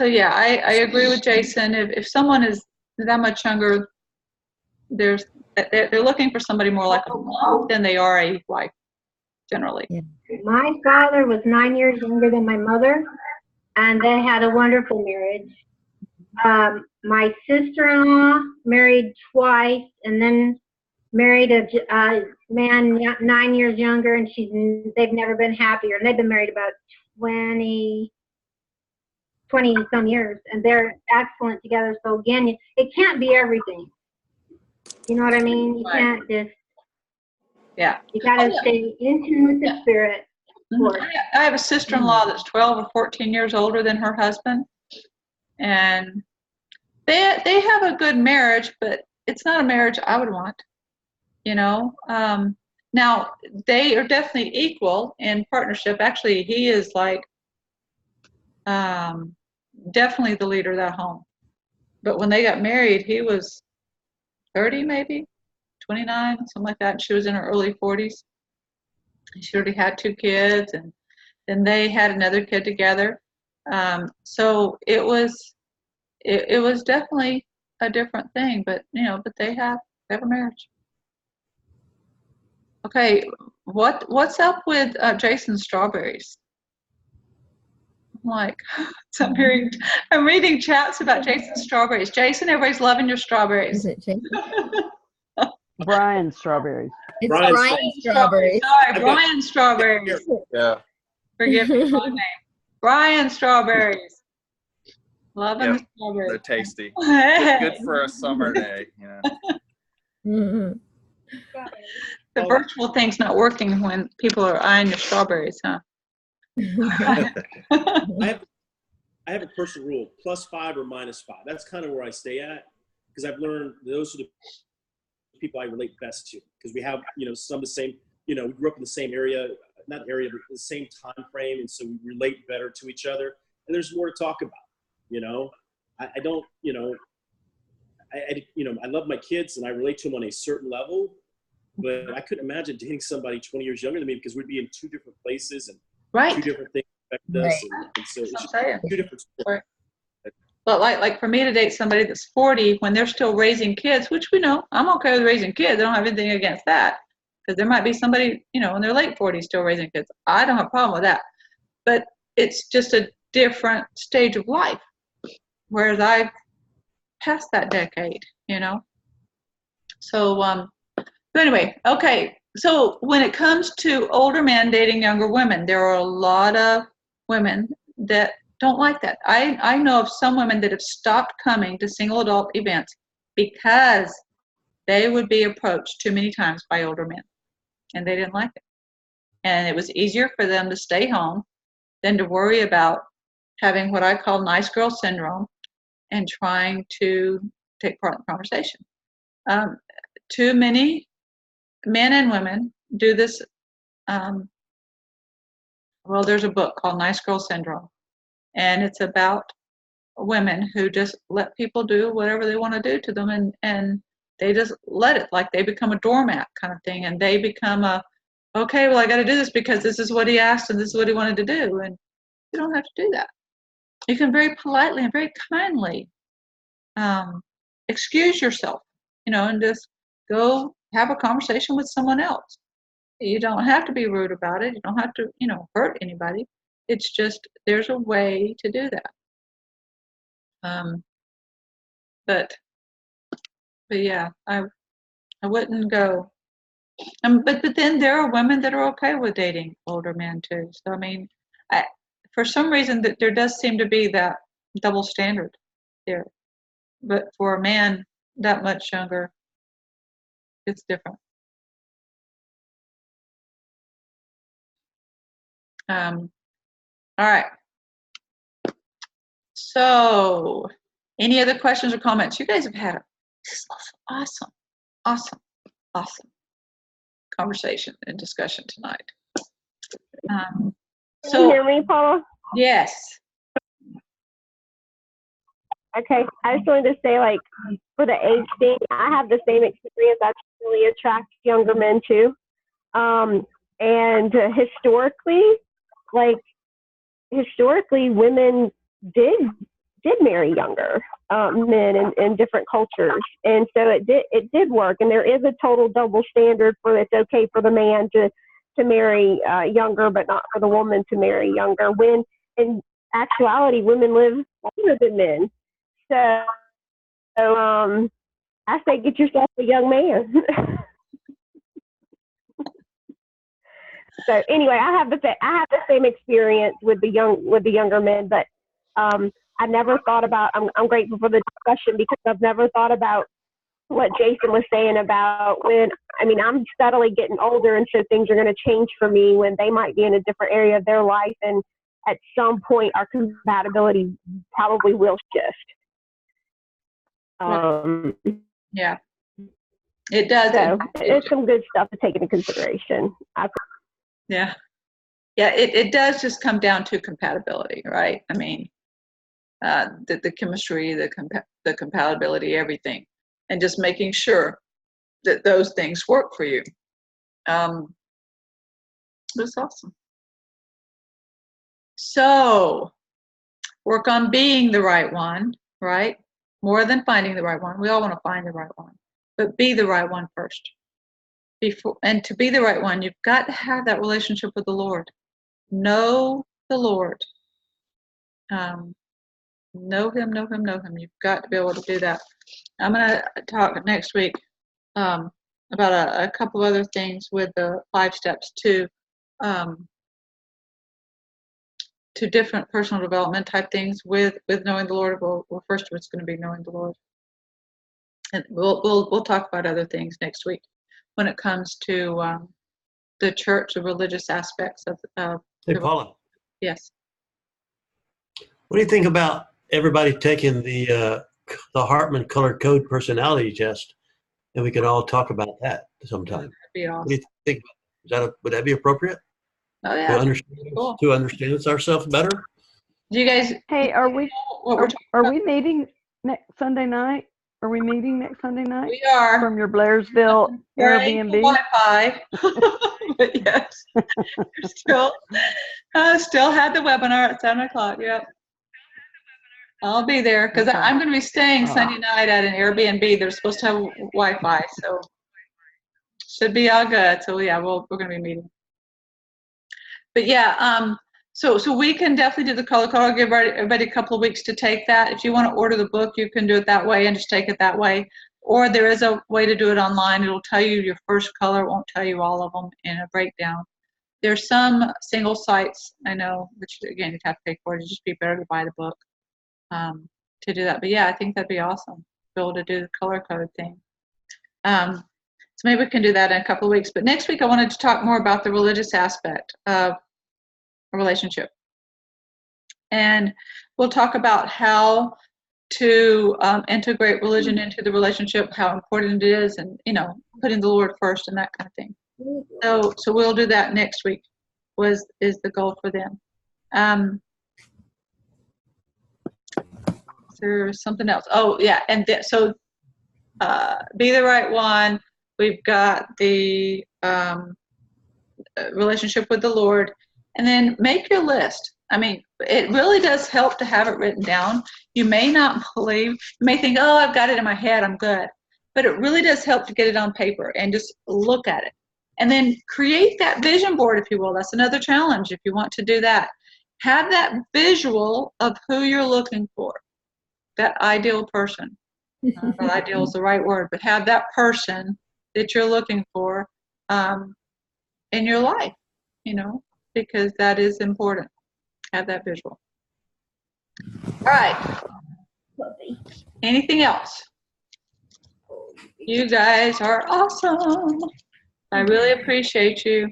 A: yeah, I agree with Jason. If someone is that much younger, they're looking for somebody more like a mom than they are a wife, generally.
I: Yeah.
C: My father was 9 years younger than my mother, and they had a wonderful marriage. My sister-in-law married twice, and then married a man 9 years younger, and they've never been happier. And they've been married about 20 some years, and they're excellent together. So again, it can't be everything. You know what I mean? You can't just.
A: Yeah.
C: You gotta stay in tune with the spirit.
A: I have a sister-in-law that's 12 or 14 years older than her husband, and they have a good marriage, but it's not a marriage I would want. Now they are definitely equal in partnership. Actually, he is like definitely the leader of that home. But when they got married, he was 30, maybe 29, something like that. And she was in her early 40s. She already had 2 kids, and then they had another kid together. So it was definitely a different thing. But but they have a marriage. Okay, what's up with Jason's strawberries? I'm like, so I'm reading chats about Jason's strawberries. Jason, everybody's loving your strawberries.
I: Is it Jason?
K: Brian strawberries.
I: It's
H: Brian's
I: Brian strawberries.
A: Sorry, Brian strawberries.
D: Yeah.
A: Forgive me my name. Brian strawberries. Loving the strawberries.
D: They're tasty. Good for a summer day.
I: Mhm.
A: The virtual thing's not working when people are eyeing your strawberries, huh?
H: I have a personal rule: +5 or -5. That's kind of where I stay at, because I've learned those are the people I relate best to, because we have some of the same, we grew up in the same area, not area, but the same time frame, and so we relate better to each other. And there's more to talk about. I don't, I love my kids and I relate to them on a certain level, but I couldn't imagine dating somebody 20 years younger than me, because we'd be in 2 different places and
A: Right.
H: 2 different things affect us, and so it's
A: That's
H: just
A: what I'm saying.
H: 2 different stories.
A: But like for me to date somebody that's 40 when they're still raising kids, which we know, I'm okay with raising kids. I don't have anything against that, because there might be somebody, in their late 40s still raising kids. I don't have a problem with that. But it's just a different stage of life, whereas I've passed that decade, So, but anyway, okay. So when it comes to older men dating younger women, there are a lot of women that don't like that. I know of some women that have stopped coming to single adult events because they would be approached too many times by older men, and they didn't like it. And it was easier for them to stay home than to worry about having what I call nice girl syndrome and trying to take part in the conversation. Too many men and women do this. Well, there's a book called Nice Girl Syndrome, and it's about women who just let people do whatever they want to do to them, and they just let it, like they become a doormat kind of thing, and they become okay, well, I got to do this because this is what he asked and this is what he wanted to do, and you don't have to do that. You can very politely and very kindly excuse yourself, and just go have a conversation with someone else. You don't have to be rude about it. You don't have to, hurt anybody. It's just there's a way to do that. But yeah, I wouldn't go. But then there are women that are okay with dating older men too. So I mean, for some reason that there does seem to be that double standard there. But for a man that much younger, it's different. All right. So, any other questions or comments? You guys have had this awesome conversation and discussion tonight.
E: Can you hear me, Paula?
A: Yes.
E: Okay, I just wanted to say, like, for the age thing, I have the same experience. I really attract younger men too. And historically, women did marry younger men in different cultures, and so it did work. And there is a total double standard for it's okay for the man to marry younger, but not for the woman to marry younger. When in actuality, women live longer than men. So I say get yourself a young man. So anyway, I have the same experience with the younger men, but I never thought about. I'm grateful for the discussion because I've never thought about what Jason was saying about I'm steadily getting older, and so things are going to change for me when they might be in a different area of their life, and at some point our compatibility probably will shift.
A: Yeah, it does.
E: So it's some good stuff to take into consideration.
A: Yeah, it does just come down to compatibility, right? I mean, the chemistry, the compatibility, everything, and just making sure that those things work for you. It's awesome. So, work on being the right one, right? More than finding the right one. We all want to find the right one, but be the right one first. And to be the right one, you've got to have that relationship with the Lord. Know the Lord. Know him. You've got to be able to do that. I'm going to talk next week about a couple of other things with the 5 steps to different personal development type things with knowing the Lord. Well, first it's going to be knowing the Lord, and we'll talk about other things next week when it comes to the church, the religious aspects of.
G: Hey, Paula.
A: Yes.
G: What do you think about everybody taking the Hartman Color Code personality test, and we could all talk about that sometime?
A: That'd be awesome.
G: What do you think? Would that be appropriate?
A: Oh yeah.
G: To understand ourselves better.
A: Do you guys?
K: Hey, are we meeting next Sunday night? Are we meeting next Sunday night?
A: We are.
K: From your Blairsville Airbnb.
A: Wi-Fi. But yes, still had the webinar at 7:00. Yep. I'll be there because I'm going to be staying Sunday night at an Airbnb. They're supposed to have Wi-Fi, so should be all good. So yeah, we're going to be meeting. But yeah, so we can definitely do the color code. I'll give everybody a couple of weeks to take that. If you want to order the book, you can do it that way and just take it that way. Or there is a way to do it online. It'll tell you your first color. It won't tell you all of them in a breakdown. There's some single sites, I know, which again, you'd have to pay for it. It'd just be better to buy the book to do that. But yeah, I think that'd be awesome to be able to do the color code thing. So maybe we can do that in a couple of weeks. But next week, I wanted to talk more about the religious aspect of a relationship. And we'll talk about how to integrate religion into the relationship, how important it is, and, you know, putting the Lord first and that kind of thing. So we'll do that next week, is the goal for them. There's something else. Oh, yeah. And so Be the Right One. We've got the relationship with the Lord. And then make your list. I mean, it really does help to have it written down. You may not believe, you may think, oh, I've got it in my head, I'm good. But it really does help to get it on paper and just look at it. And then create that vision board, if you will. That's another challenge if you want to do that. Have that visual of who you're looking for, that ideal person. That ideal is the right word, but have that person that you're looking for in your life, you know, because that is important. Have that visual. All right. Anything else? You guys are awesome. I really appreciate you.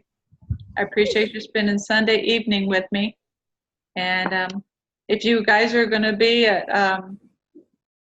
A: I appreciate you spending Sunday evening with me. And if you guys are going to be at